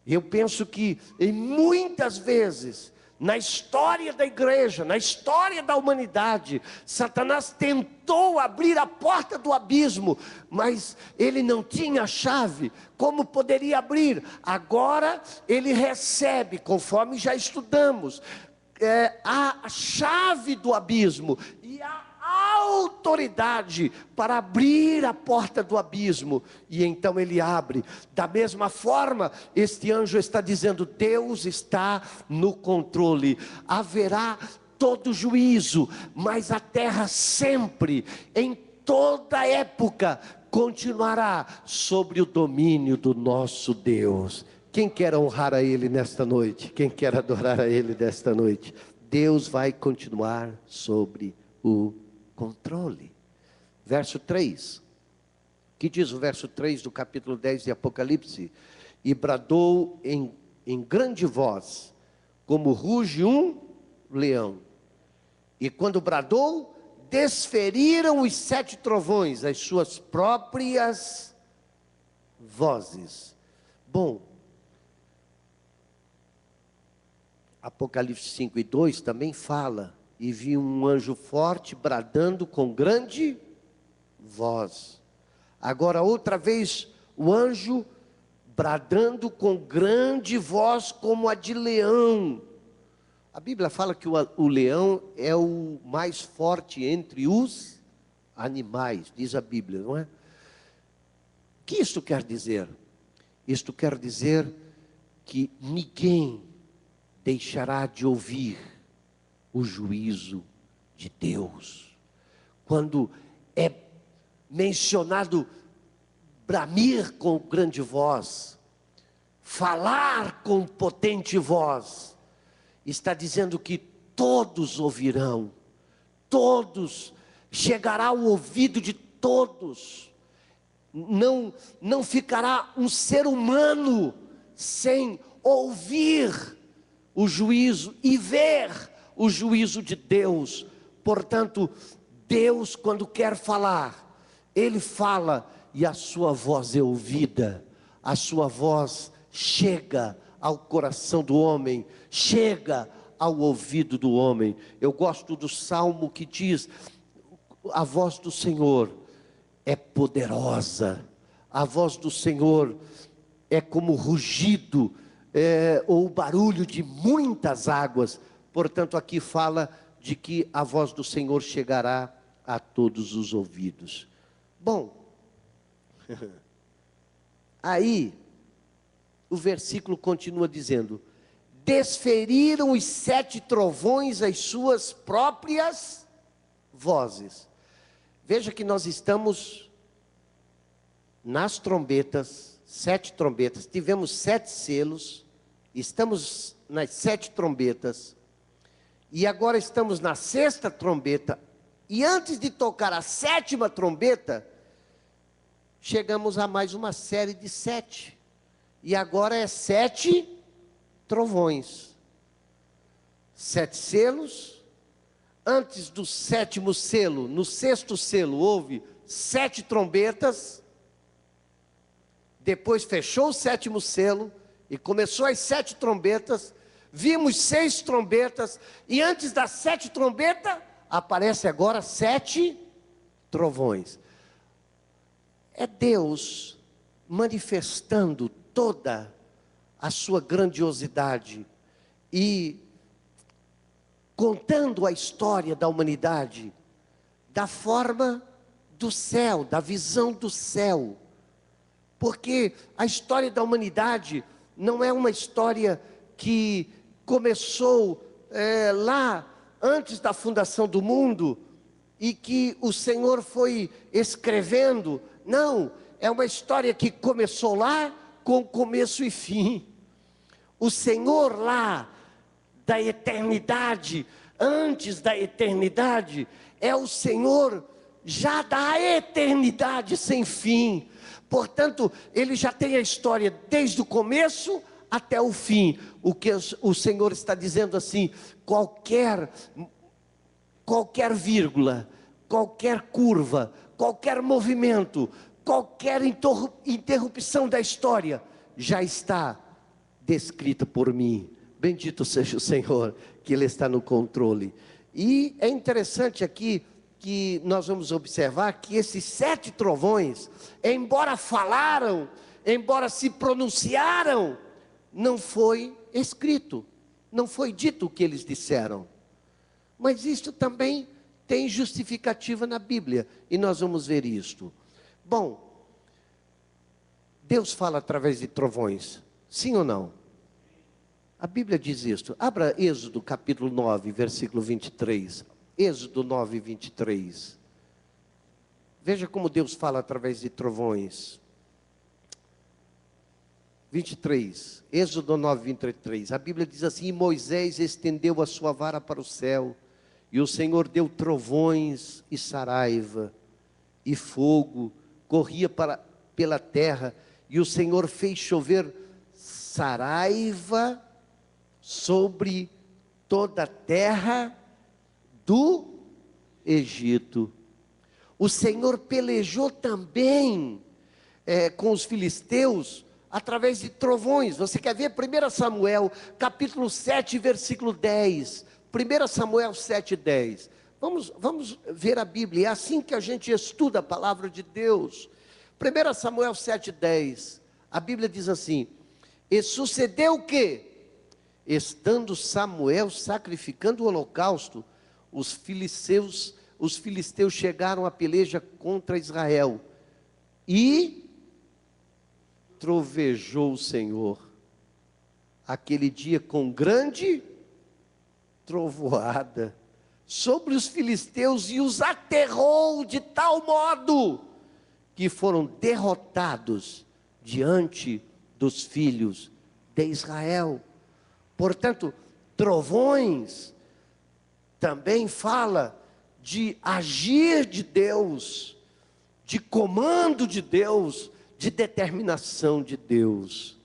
Eu penso que em muitas vezes, na história da igreja, na história da humanidade, Satanás tentou abrir a porta do abismo, mas ele não tinha a chave. Como poderia abrir? Agora ele recebe, conforme já estudamos, a chave do abismo e a autoridade para abrir a porta do abismo, e então ele abre. Da mesma forma, este anjo está dizendo: Deus está no controle, haverá todo juízo, mas a terra sempre, em toda época, continuará sobre o domínio do nosso Deus. Quem quer honrar a Ele nesta noite? Quem quer adorar a Ele nesta noite? Deus vai continuar sobre o controle. Verso 3. Que diz o verso 3 do capítulo 10 de Apocalipse? E bradou em grande voz, como ruge um leão. E quando bradou, desferiram os 7 trovões as suas próprias vozes. Bom, Apocalipse 5 e 2 também fala: e vi um anjo forte bradando com grande voz. Agora outra vez o anjo bradando com grande voz como a de leão. A Bíblia fala que o leão é o mais forte entre os animais, diz a Bíblia, não é? O que isto quer dizer? Isto quer dizer que ninguém deixará de ouvir o juízo de Deus. Quando é mencionado bramir com grande voz, falar com potente voz, está dizendo que todos ouvirão, todos, chegará ao ouvido de todos. Não ficará um ser humano sem ouvir o juízo e ver o juízo de Deus. Portanto, Deus, quando quer falar, Ele fala e a sua voz é ouvida, a sua voz chega ao coração do homem, chega ao ouvido do homem. Eu gosto do salmo que diz: a voz do Senhor é poderosa, a voz do Senhor é como rugido, ou o barulho de muitas águas. Portanto, aqui fala de que a voz do Senhor chegará a todos os ouvidos. Bom, aí o versículo continua dizendo: desferiram os 7 trovões as suas próprias vozes. Veja que nós estamos nas trombetas, 7 trombetas, tivemos 7 selos, estamos nas 7 trombetas, e agora estamos na 6ª trombeta, e antes de tocar a 7ª trombeta, chegamos a mais uma série de 7, e agora é 7 trovões, 7 selos. Antes do 7º selo, no 6º selo, houve 7 trombetas. Depois fechou o 7º selo e começou as 7 trombetas. Vimos 6 trombetas, e antes das 7 trombetas, aparece agora 7 trovões. É Deus manifestando toda a sua grandiosidade e contando a história da humanidade da forma do céu, da visão do céu. Porque a história da humanidade não é uma história que começou lá antes da fundação do mundo e que o Senhor foi escrevendo. Não, é uma história que começou lá com começo e fim. O Senhor lá da eternidade, antes da eternidade, é o Senhor já da eternidade sem fim. Portanto, Ele já tem a história desde o começo até o fim. O que o Senhor está dizendo assim, qualquer vírgula, qualquer curva, qualquer movimento, qualquer interrupção da história, já está descrita por mim. Bendito seja o Senhor, que Ele está no controle. E é interessante aqui, que nós vamos observar que esses 7 trovões, embora falaram, embora se pronunciaram, não foi escrito, não foi dito o que eles disseram. Mas isto também tem justificativa na Bíblia, e nós vamos ver isto. Bom, Deus fala através de trovões, sim ou não? A Bíblia diz isto. Abra Êxodo capítulo 9, versículo 23. Êxodo 9, 23. Veja como Deus fala através de trovões. 23. Êxodo 9, 23. A Bíblia diz assim: e Moisés estendeu a sua vara para o céu, e o Senhor deu trovões e saraiva, e fogo corria pela terra, e o Senhor fez chover saraiva sobre toda a terra do Egito. O Senhor pelejou também com os filisteus através de trovões. Você quer ver 1 Samuel capítulo 7, versículo 10. 1 Samuel 7, 10. Vamos ver a Bíblia. É assim que a gente estuda a palavra de Deus. 1 Samuel 7, 10. A Bíblia diz assim: e sucedeu que, estando Samuel sacrificando o holocausto, os filisteus chegaram à peleja contra Israel, e trovejou o Senhor aquele dia com grande trovoada sobre os filisteus, e os aterrou de tal modo que foram derrotados diante dos filhos de Israel. Portanto, trovões também fala de agir de Deus, de comando de Deus, de determinação de Deus.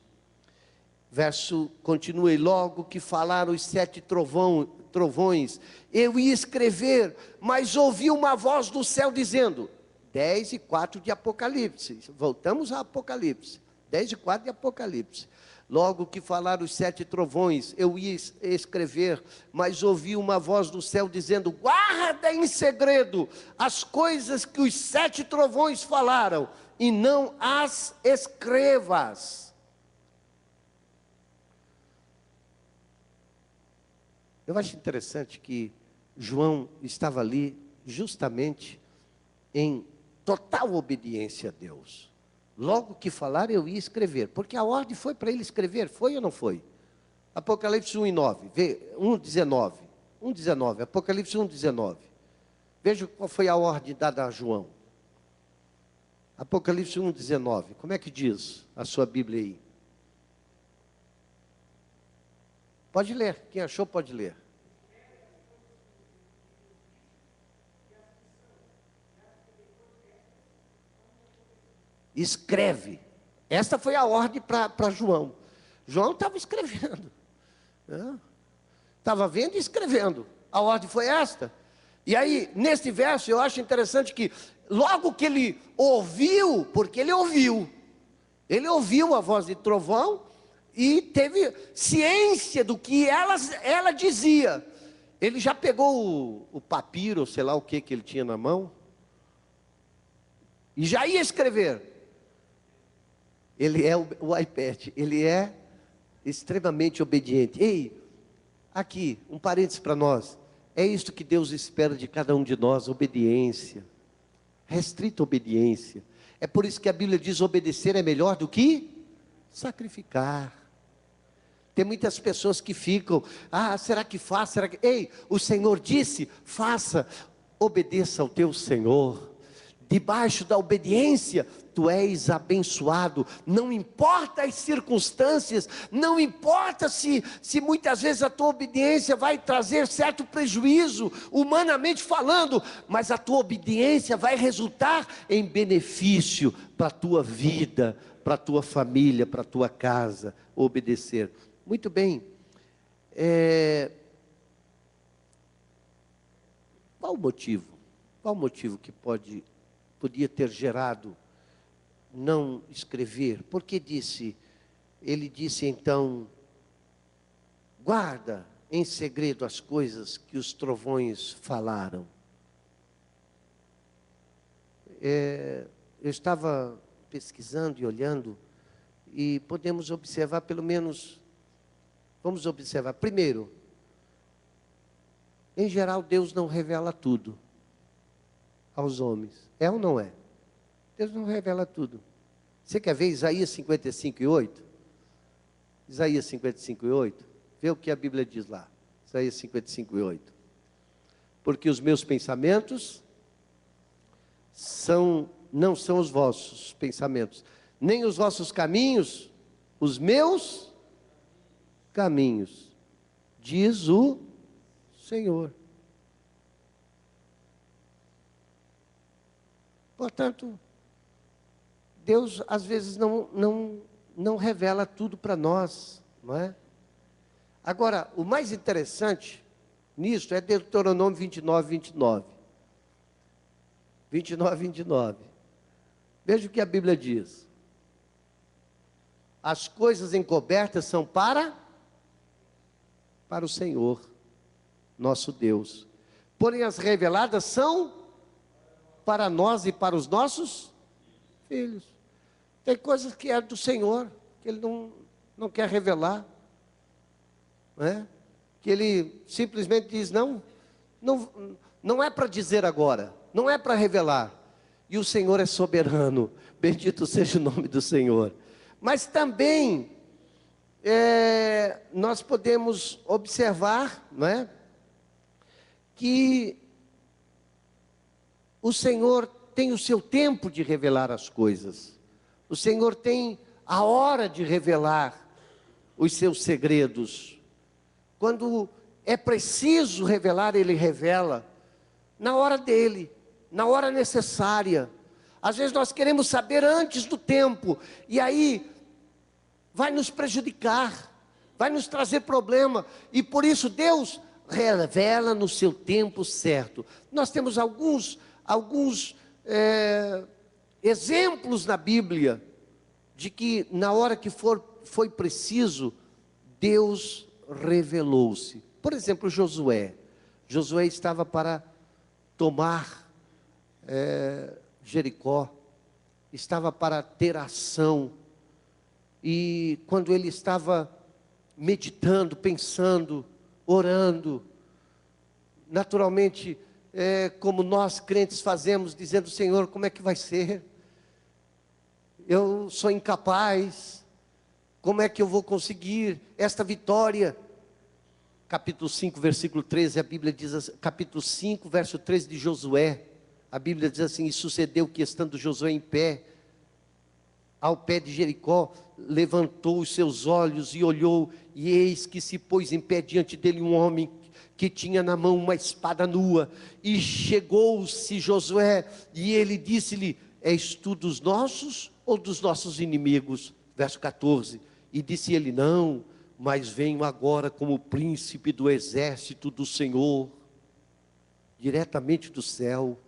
Verso continua: e logo que falaram os 7 trovões, eu ia escrever, mas ouvi uma voz do céu dizendo, 10 e 4 de Apocalipse, voltamos a Apocalipse, 10 e 4 de Apocalipse. Logo que falaram os 7 trovões, eu ia escrever, mas ouvi uma voz do céu dizendo, guarda em segredo as coisas que os 7 trovões falaram, e não as escrevas. Eu acho interessante que João estava ali justamente em total obediência a Deus. Logo que falar, eu ia escrever, porque a ordem foi para ele escrever, foi ou não foi? Apocalipse 1 e 9, 1,19, Apocalipse 1,19. Veja qual foi a ordem dada a João. Apocalipse 1,19, como é que diz a sua Bíblia aí? Pode ler, quem achou pode ler. Escreve. Esta foi a ordem para João. João estava escrevendo. Estava vendo e escrevendo. A ordem foi esta. E aí, neste verso, eu acho interessante que, logo que ele ouviu, porque ele ouviu a voz de trovão, e teve ciência do que ela dizia. Ele já pegou o papiro, sei lá o que ele tinha na mão, e já ia escrever. Ele é o iPad, ele é extremamente obediente. Ei, aqui, um parênteses para nós. É isto que Deus espera de cada um de nós, obediência. Restrita obediência. É por isso que a Bíblia diz, obedecer é melhor do que sacrificar. Tem muitas pessoas que ficam, será que faz? Será que... Ei, o Senhor disse, faça, obedeça ao teu Senhor. Debaixo da obediência, tu és abençoado. Não importa as circunstâncias, não importa se muitas vezes a tua obediência vai trazer certo prejuízo, humanamente falando, mas a tua obediência vai resultar em benefício para a tua vida, para a tua família, para a tua casa. Obedecer. Muito bem. Qual o motivo? Qual o motivo que podia ter gerado não escrever? Porque ele disse então, guarda em segredo as coisas que os trovões falaram. Eu estava pesquisando e olhando, e podemos observar pelo menos, vamos observar, primeiro, em geral Deus não revela tudo aos homens, é ou não é? Deus não revela tudo. Você quer ver Isaías 55:8? Isaías 55:8, vê o que a Bíblia diz lá, Isaías 55:8. Porque os meus pensamentos não são os vossos pensamentos, nem os vossos caminhos, os meus caminhos, diz o Senhor. Portanto, Deus às vezes não revela tudo para nós, não é? Agora, o mais interessante nisso é Deuteronômio 29:29. 29:29. Veja o que a Bíblia diz. As coisas encobertas são para o Senhor, nosso Deus. Porém, as reveladas são para nós e para os nossos filhos. Tem coisas que é do Senhor, que Ele não quer revelar. Não é? Que Ele simplesmente diz, não é para dizer agora, não é para revelar. E o Senhor é soberano, bendito seja o nome do Senhor. Mas também, nós podemos observar, não é? Que o Senhor tem o seu tempo de revelar as coisas. O Senhor tem a hora de revelar os seus segredos. Quando é preciso revelar, Ele revela. Na hora dEle, na hora necessária. Às vezes nós queremos saber antes do tempo. E aí, vai nos prejudicar. Vai nos trazer problema. E por isso Deus revela no seu tempo certo. Nós temos alguns exemplos na Bíblia de que na hora que foi preciso, Deus revelou-se. Por exemplo, Josué. Josué estava para tomar Jericó, estava para ter ação. E quando ele estava meditando, pensando, orando, naturalmente, como nós crentes fazemos, dizendo, Senhor, como é que vai ser? Eu sou incapaz, como é que eu vou conseguir esta vitória? Capítulo 5, versículo 13, a Bíblia diz assim, capítulo 5, verso 13 de Josué, a Bíblia diz assim, e sucedeu que estando Josué em pé, ao pé de Jericó, levantou os seus olhos e olhou, e eis que se pôs em pé diante dele um homem que tinha na mão uma espada nua, e chegou-se Josué, e ele disse-lhe, és tu dos nossos ou dos nossos inimigos? Verso 14, e disse ele, não, mas venho agora como príncipe do exército do Senhor, diretamente do céu.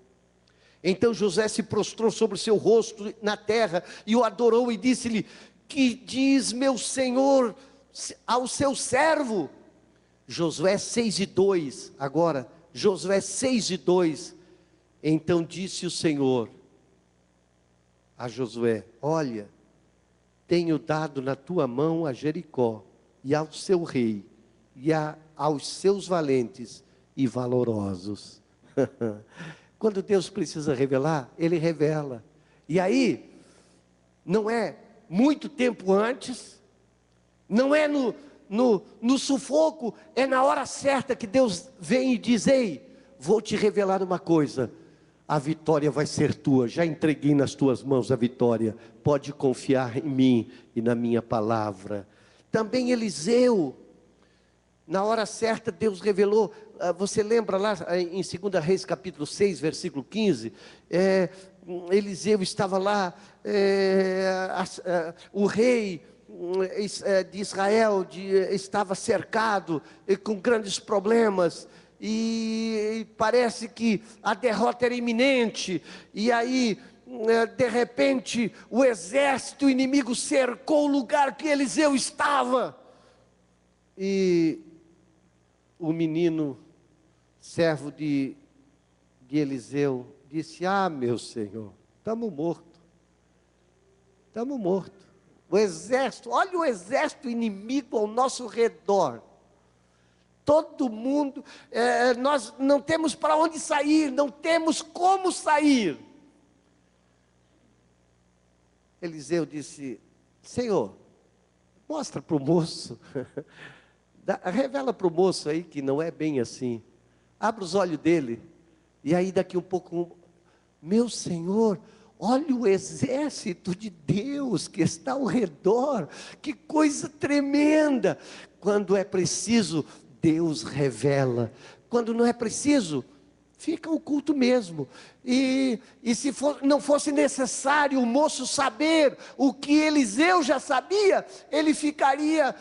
Então José se prostrou sobre o seu rosto na terra, e o adorou, e disse-lhe, que diz meu senhor ao seu servo? Josué 6:2, agora, Josué 6:2, então disse o Senhor a Josué, olha, tenho dado na tua mão a Jericó, e ao seu rei, e aos seus valentes e valorosos. Quando Deus precisa revelar, Ele revela. E aí, não é muito tempo antes, não é no sufoco, é na hora certa que Deus vem e diz: ei, vou te revelar uma coisa, a vitória vai ser tua, já entreguei nas tuas mãos a vitória, pode confiar em mim e na minha palavra. Também Eliseu, na hora certa Deus revelou, você lembra lá em 2 Reis capítulo 6, versículo 15, Eliseu estava lá, o rei de Israel estava cercado com grandes problemas, e parece que a derrota era iminente, e aí de repente o exército inimigo cercou o lugar que Eliseu estava, e o menino, servo de Eliseu, disse: ah, meu senhor, estamos mortos, o exército, olha o exército inimigo ao nosso redor, todo mundo, nós não temos para onde sair, não temos como sair. Eliseu disse: Senhor, mostra para o moço, revela para o moço aí que não é bem assim, abre os olhos dele, e aí daqui um pouco, meu Senhor, olha o exército de Deus que está ao redor, que coisa tremenda. Quando é preciso, Deus revela, quando não é preciso, fica oculto mesmo. E se não fosse necessário o moço saber o que Eliseu já sabia, ele ficaria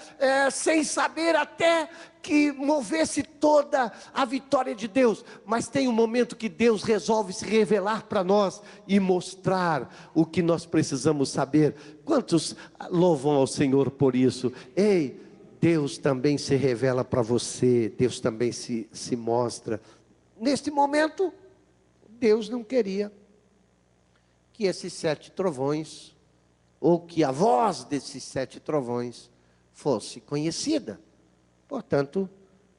sem saber até que movesse toda a vitória de Deus. Mas tem um momento que Deus resolve se revelar para nós e mostrar o que nós precisamos saber. Quantos louvam ao Senhor por isso? Ei, Deus também se revela para você, Deus também se mostra. Neste momento, Deus não queria que esses 7 trovões, ou que a voz desses 7 trovões fosse conhecida. Portanto,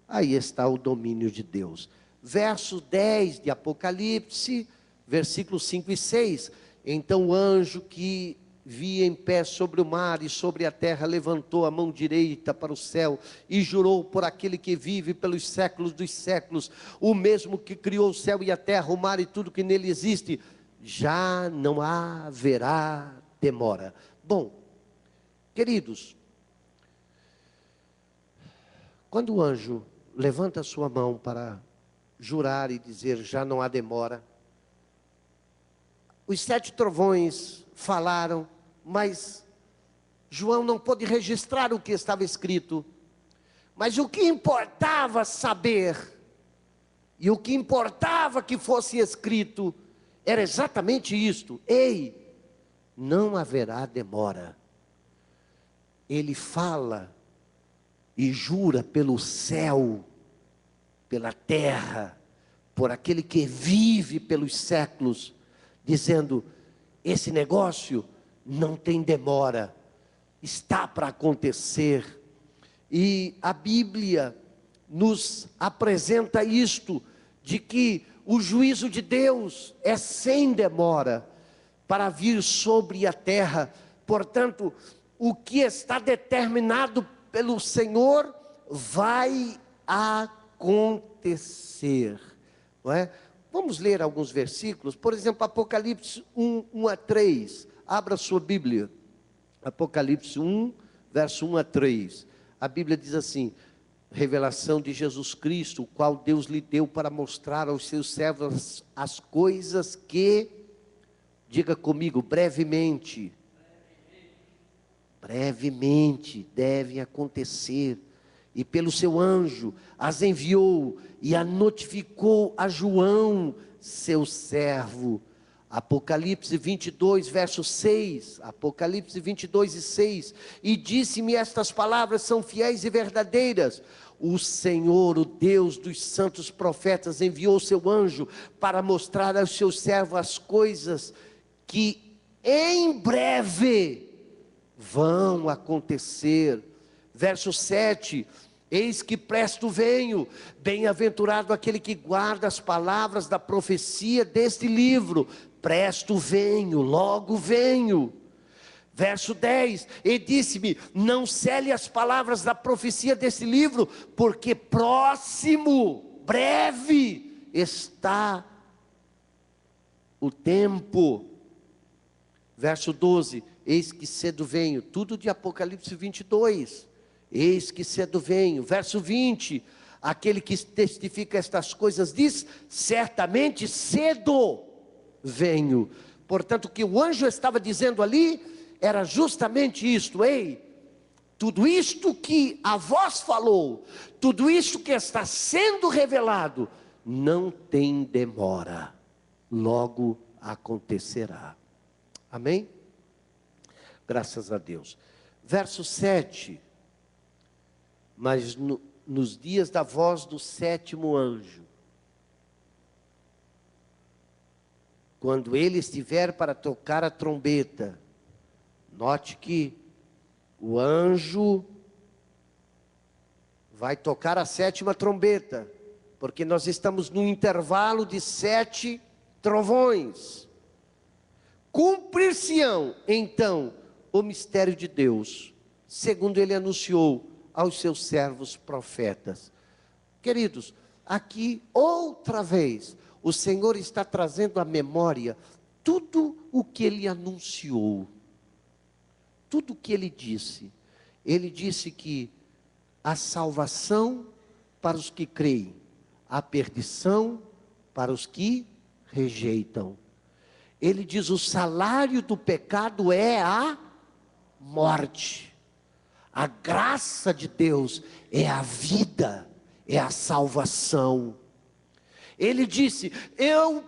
aí está o domínio de Deus. Verso 10 de Apocalipse, versículos 5 e 6. Então o anjo que via em pé sobre o mar e sobre a terra, levantou a mão direita para o céu e jurou por aquele que vive pelos séculos dos séculos, o mesmo que criou o céu e a terra, o mar e tudo que nele existe, já não haverá demora. Bom, queridos, quando o anjo levanta a sua mão para jurar e dizer já não há demora, os 7 trovões falaram, mas João não pôde registrar o que estava escrito. Mas o que importava saber, e o que importava que fosse escrito, era exatamente isto: ei, não haverá demora. Ele fala e jura pelo céu, pela terra, por aquele que vive pelos séculos, dizendo: esse negócio não tem demora, está para acontecer. E a Bíblia nos apresenta isto, de que o juízo de Deus é sem demora para vir sobre a terra. Portanto, o que está determinado pelo Senhor vai acontecer, não é? Vamos ler alguns versículos, por exemplo, Apocalipse 1, 1 a 3, abra sua Bíblia, Apocalipse 1, verso 1 a 3, a Bíblia diz assim: revelação de Jesus Cristo, o qual Deus lhe deu para mostrar aos seus servos as coisas que, diga comigo, brevemente devem acontecer, e pelo seu anjo as enviou e a notificou a João, seu servo. Apocalipse 22, verso 6, Apocalipse 22 e 6, e disse-me: estas palavras são fiéis e verdadeiras. O Senhor, o Deus dos santos profetas, enviou seu anjo para mostrar aos seus servos as coisas que em breve vão acontecer. Verso 7, eis que presto venho, bem-aventurado aquele que guarda as palavras da profecia deste livro. Presto venho, logo venho. Verso 10, e disse-me: não cele as palavras da profecia desse livro, porque próximo, breve, está o tempo. Verso 12, eis que cedo venho, tudo de Apocalipse 22, eis que cedo venho. Verso 20, aquele que testifica estas coisas diz: certamente cedo venho. Portanto, o que o anjo estava dizendo ali era justamente isto: ei, tudo isto que a voz falou, tudo isto que está sendo revelado, não tem demora, logo acontecerá. Amém? Graças a Deus. Verso 7, mas nos dias da voz do sétimo anjo, quando ele estiver para tocar a trombeta, note que o anjo vai tocar a sétima trombeta, porque nós estamos num intervalo de 7 trovões. Cumprir-se-ão então o mistério de Deus, segundo ele anunciou aos seus servos profetas. Queridos, aqui outra vez o Senhor está trazendo à memória tudo o que ele anunciou, tudo o que ele disse. Ele disse que a salvação para os que creem, a perdição para os que rejeitam. Ele diz: o salário do pecado é a morte. A graça de Deus é a vida, é a salvação. Ele disse: eu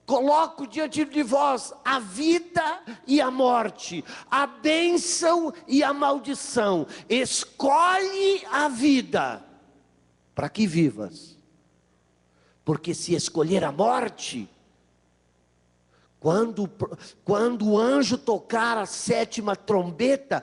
coloco diante de vós a vida e a morte, a bênção e a maldição. Escolhe a vida, para que vivas. Porque se escolher a morte, quando o anjo tocar a sétima trombeta,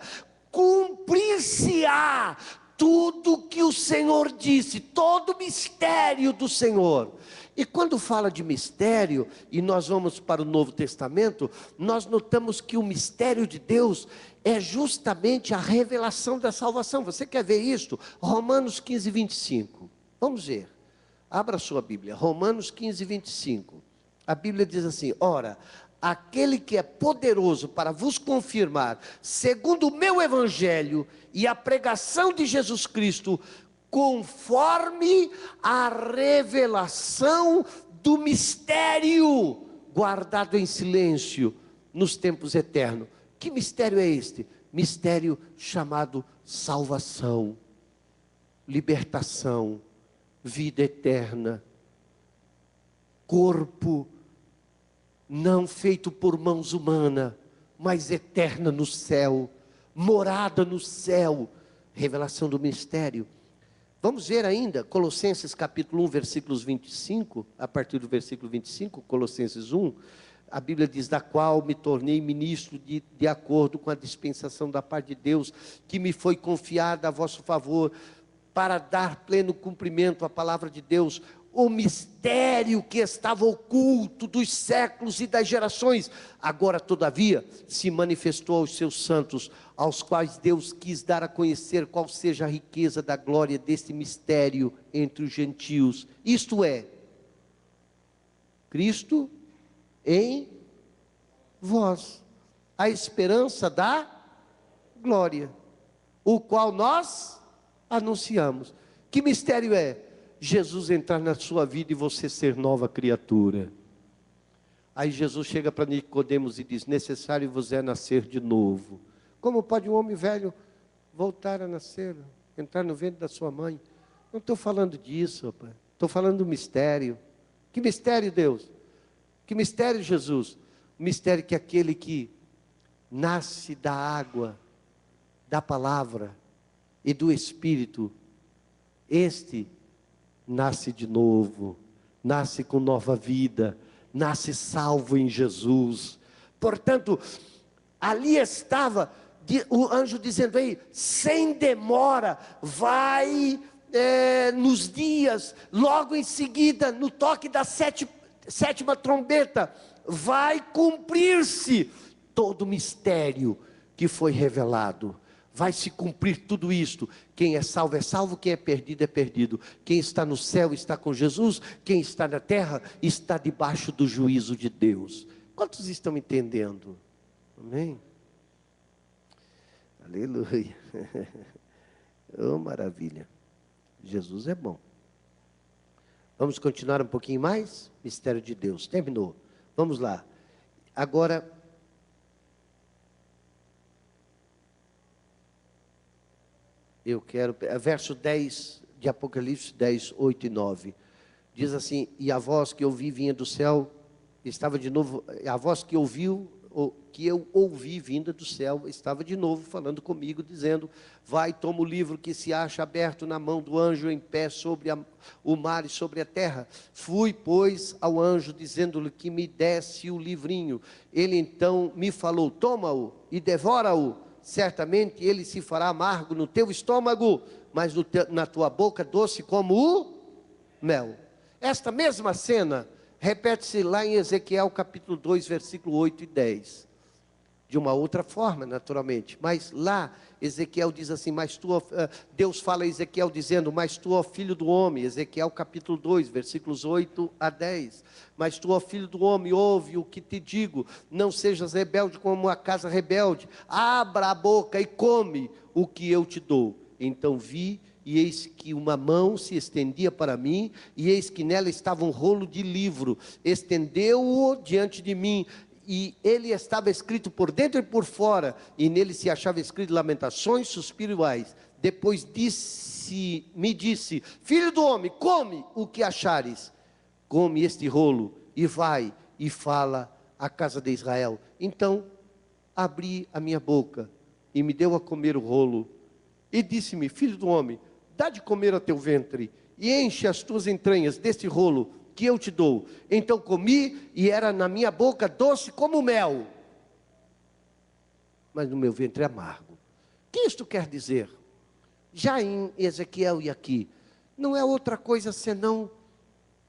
cumprir-se-á tudo que o Senhor disse, todo o mistério do Senhor. E quando fala de mistério, e nós vamos para o Novo Testamento, nós notamos que o mistério de Deus é justamente a revelação da salvação. Você quer ver isso? Romanos 15, 25. Vamos ver. Abra sua Bíblia, Romanos 15, 25. A Bíblia diz assim: ora, aquele que é poderoso para vos confirmar, segundo o meu evangelho e a pregação de Jesus Cristo, conforme a revelação do mistério guardado em silêncio nos tempos eternos. Que mistério é este? Mistério chamado salvação, libertação, vida eterna, corpo não feito por mãos humanas, mas eterna no céu, morada no céu, revelação do mistério. Vamos ver ainda, Colossenses capítulo 1, versículos 25, a partir do versículo 25, Colossenses 1, a Bíblia diz: da qual me tornei ministro de acordo com a dispensação da parte de Deus, que me foi confiada a vosso favor, para dar pleno cumprimento à palavra de Deus, o mistério que estava oculto dos séculos e das gerações, agora todavia se manifestou aos seus santos, aos quais Deus quis dar a conhecer qual seja a riqueza da glória deste mistério entre os gentios, isto é, Cristo em vós, a esperança da glória, o qual nós anunciamos. Que mistério é? Jesus entrar na sua vida e você ser nova criatura. Aí Jesus chega para Nicodemos e diz: necessário vos é nascer de novo. Como pode um homem velho voltar a nascer, entrar no ventre da sua mãe? Não estou falando disso, rapaz. Estou falando do mistério. Que mistério, Deus? Que mistério, Jesus? O mistério que aquele que nasce da água, da palavra e do Espírito, este nasce de novo, nasce com nova vida, nasce salvo em Jesus. Portanto, ali estava o anjo dizendo: ei, sem demora, vai nos dias, logo em seguida, no toque da sétima trombeta, vai cumprir-se todo o mistério que foi revelado. Vai se cumprir tudo isto. Quem é salvo, quem é perdido. Quem está no céu está com Jesus, quem está na terra está debaixo do juízo de Deus. Quantos estão entendendo? Amém? Aleluia. Oh, maravilha. Jesus é bom. Vamos continuar um pouquinho mais? Mistério de Deus. Terminou. Vamos lá. Agora, eu quero, verso 10 de Apocalipse 10, 8 e 9. Diz assim: e a voz que ouvi vinha do céu, estava de novo, a voz que eu ouvi vinda do céu, estava de novo falando comigo, dizendo: vai, toma o livro que se acha aberto na mão do anjo em pé sobre o mar e sobre a terra. Fui, pois, ao anjo, dizendo-lhe que me desse o livrinho. Ele então me falou: toma-o e devora-o. Certamente ele se fará amargo no teu estômago, mas na tua boca doce como o mel. Esta mesma cena repete-se lá em Ezequiel capítulo 2, versículo 8 e 10. De uma outra forma, naturalmente. Mas lá, Ezequiel diz assim, Deus fala a Ezequiel dizendo: mas tu, ó filho do homem, Ezequiel capítulo 2, versículos 8 a 10. Mas tu, ó filho do homem, ouve o que te digo, não sejas rebelde como a casa rebelde. Abra a boca e come o que eu te dou. Então vi, e eis que uma mão se estendia para mim, e eis que nela estava um rolo de livro. Estendeu-o diante de mim, e ele estava escrito por dentro e por fora, e nele se achava escrito lamentações, suspiros e ais. Depois me disse: filho do homem, come o que achares, come este rolo, e vai e fala à casa de Israel. Então abri a minha boca, e me deu a comer o rolo, e disse-me: filho do homem, dá de comer ao teu ventre, e enche as tuas entranhas deste rolo que eu te dou. Então comi, e era na minha boca doce como mel, mas no meu ventre é amargo. O que isto quer dizer? Já em Ezequiel e aqui, não é outra coisa senão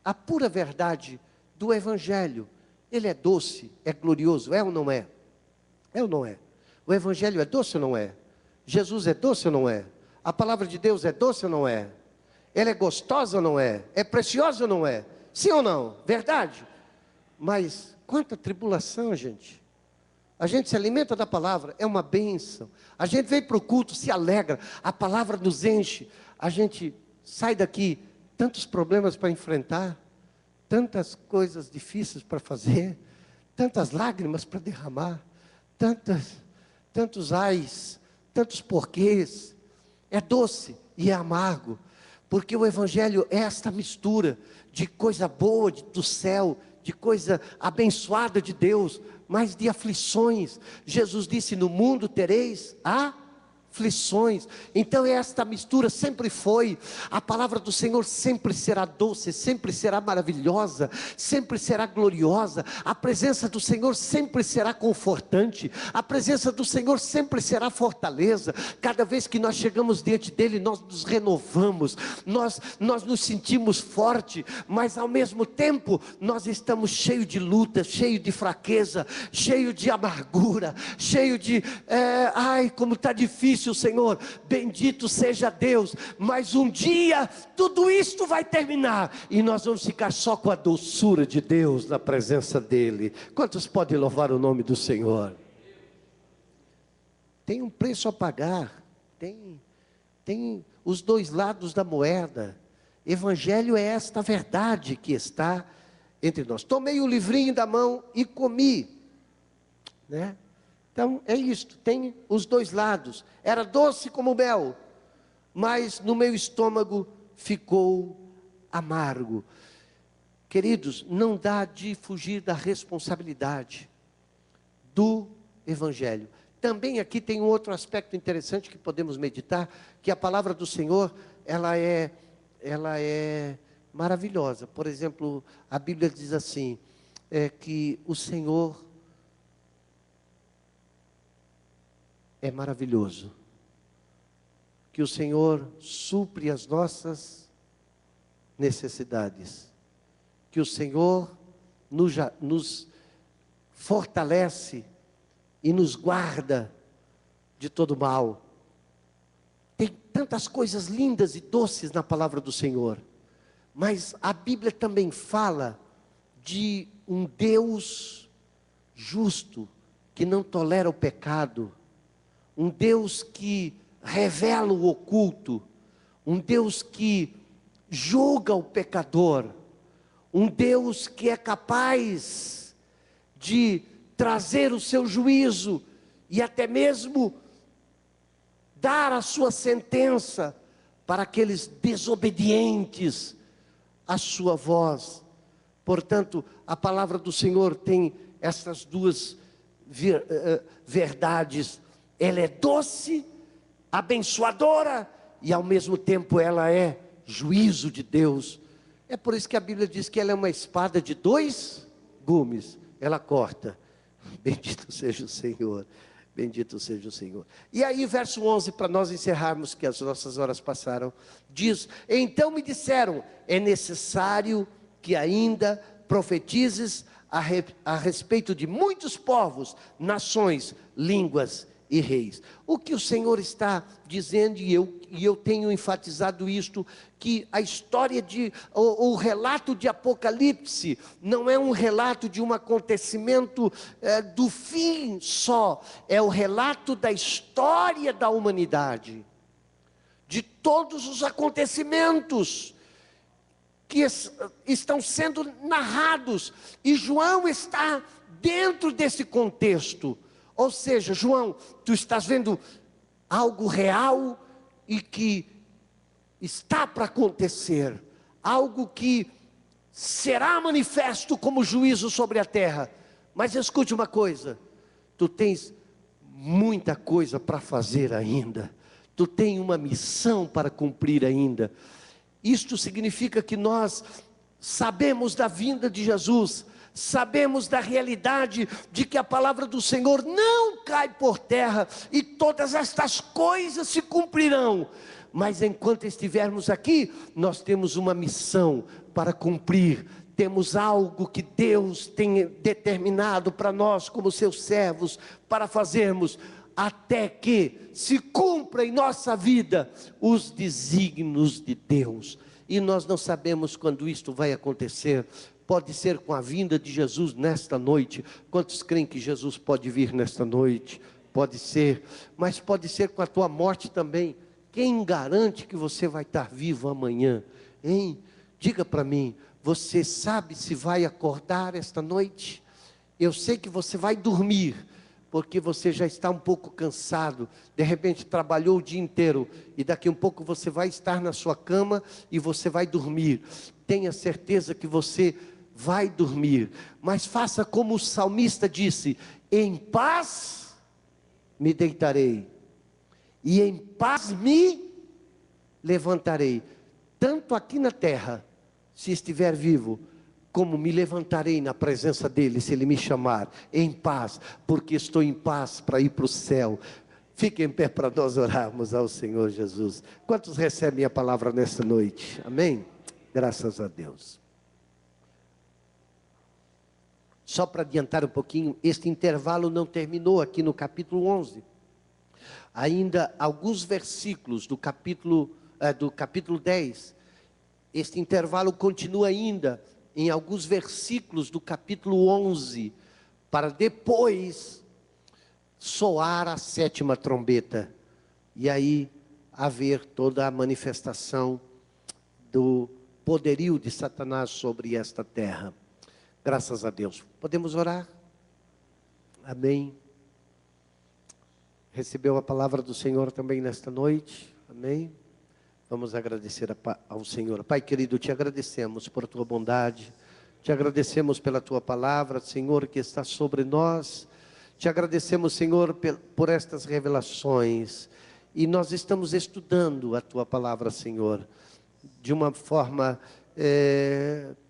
a pura verdade do Evangelho. Ele é doce, é glorioso, é ou não é? É ou não é? O Evangelho é doce ou não é? Jesus é doce ou não é? A palavra de Deus é doce ou não é? Ela é gostosa ou não é? É preciosa ou não é? Sim ou não? Verdade? Mas quanta tribulação, gente. A gente se alimenta da palavra, é uma bênção. A gente vem para o culto, se alegra, a palavra nos enche. A gente sai daqui, tantos problemas para enfrentar, tantas coisas difíceis para fazer, tantas lágrimas para derramar, tantos ais, tantos porquês. É doce e é amargo, porque o Evangelho é esta mistura de coisa boa do céu, de coisa abençoada de Deus, mas de aflições. Jesus disse: no mundo tereis aflições. Então esta mistura sempre foi. A palavra do Senhor sempre será doce, sempre será maravilhosa, sempre será gloriosa. A presença do Senhor sempre será confortante. A presença do Senhor sempre será fortaleza. Cada vez que nós chegamos diante dele, nós nos renovamos, nós nos sentimos fortes, mas ao mesmo tempo nós estamos cheios de luta, cheios de fraqueza, cheios de amargura, cheios de como está difícil, Senhor. Bendito seja Deus, mas um dia tudo isto vai terminar e nós vamos ficar só com a doçura de Deus na presença dele. Quantos podem louvar o nome do Senhor? Tem um preço a pagar, tem os dois lados da moeda. Evangelho é esta verdade que está entre nós. Tomei o livrinho da mão e comi, né? Então é isto, tem os dois lados. Era doce como mel, mas no meu estômago ficou amargo. Queridos, não dá de fugir da responsabilidade do Evangelho. Também aqui tem um outro aspecto interessante que podemos meditar, que a palavra do Senhor, ela é maravilhosa. Por exemplo, a Bíblia diz assim, que o Senhor é maravilhoso, que o Senhor supre as nossas necessidades, que o Senhor nos fortalece e nos guarda de todo mal. Tem tantas coisas lindas e doces na palavra do Senhor. Mas a Bíblia também fala de um Deus justo, que não tolera o pecado. Um Deus que revela o oculto. Um Deus que julga o pecador. Um Deus que é capaz de trazer o seu juízo e até mesmo dar a sua sentença para aqueles desobedientes à sua voz. Portanto, a palavra do Senhor tem essas duas verdades. Ela é doce, abençoadora, e ao mesmo tempo ela é juízo de Deus. É por isso que a Bíblia diz que ela é uma espada de 2 gumes. Ela corta. Bendito seja o Senhor. Bendito seja o Senhor. E aí, verso 11, para nós encerrarmos, que as nossas horas passaram, diz: então me disseram, é necessário que ainda profetizes a respeito de muitos povos, nações, línguas e reis. O que o Senhor está dizendo, e eu tenho enfatizado isto, que a história o relato de Apocalipse não é um relato de um acontecimento do fim só, é o relato da história da humanidade, de todos os acontecimentos que estão sendo narrados, e João está dentro desse contexto. Ou seja, João, tu estás vendo algo real e que está para acontecer, algo que será manifesto como juízo sobre a terra. Mas escute uma coisa, tu tens muita coisa para fazer ainda, tu tens uma missão para cumprir ainda. Isto significa que nós sabemos da vinda de Jesus, sabemos da realidade de que a palavra do Senhor não cai por terra, e todas estas coisas se cumprirão. Mas enquanto estivermos aqui, nós temos uma missão para cumprir. Temos algo que Deus tem determinado para nós como seus servos, para fazermos, até que se cumpra em nossa vida os desígnios de Deus. E nós não sabemos quando isto vai acontecer. Pode ser com a vinda de Jesus nesta noite. Quantos creem que Jesus pode vir nesta noite? Pode ser, mas pode ser com a tua morte também. Quem garante que você vai estar vivo amanhã? Hein? Diga para mim, você sabe se vai acordar esta noite? Eu sei que você vai dormir, porque você já está um pouco cansado, de repente trabalhou o dia inteiro, e daqui um pouco você vai estar na sua cama e você vai dormir. Tenha certeza que você vai dormir, mas faça como o salmista disse: em paz me deitarei, e em paz me levantarei, tanto aqui na terra, se estiver vivo, como me levantarei na presença dele, se ele me chamar, em paz, porque estou em paz para ir para o céu. Fique em pé para nós orarmos ao Senhor Jesus. Quantos recebem a palavra nesta noite? Amém? Graças a Deus. Só para adiantar um pouquinho, este intervalo não terminou aqui no capítulo 11. Ainda alguns versículos do capítulo 10. Este intervalo continua ainda em alguns versículos do capítulo 11, para depois soar a 7ª trombeta, e aí haver toda a manifestação do poderio de Satanás sobre esta terra. Graças a Deus. Podemos orar? Amém. Recebeu a palavra do Senhor também nesta noite? Amém. Vamos agradecer ao Senhor. Pai querido, te agradecemos por tua bondade, te agradecemos pela tua palavra, Senhor, que está sobre nós. Te agradecemos, Senhor, por estas revelações. E nós estamos estudando a tua palavra, Senhor, de uma forma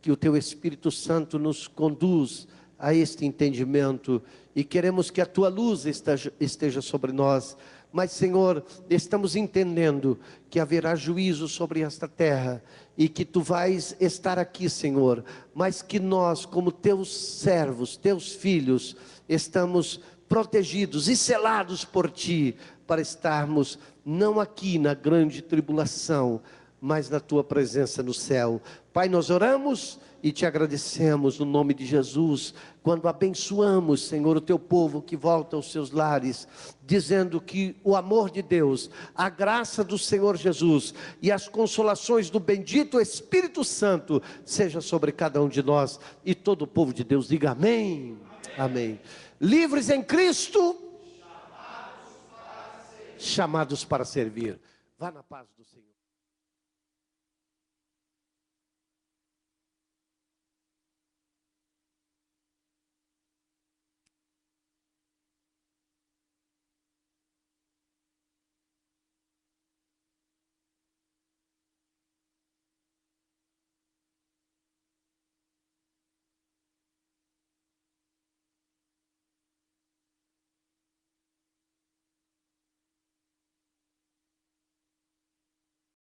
que o teu Espírito Santo nos conduz a este entendimento. E queremos que a tua luz esteja sobre nós. Mas, Senhor, estamos entendendo que haverá juízo sobre esta terra, e que tu vais estar aqui, Senhor, mas que nós, como teus servos, teus filhos, estamos protegidos e selados por ti, para estarmos não aqui na grande tribulação, mas na tua presença no céu. Pai, nós oramos e te agradecemos no nome de Jesus, quando abençoamos, Senhor, o teu povo que volta aos seus lares, dizendo que o amor de Deus, a graça do Senhor Jesus e as consolações do bendito Espírito Santo seja sobre cada um de nós, e todo o povo de Deus diga amém. Amém. Livres em Cristo, chamados para servir. Vá na paz do Senhor.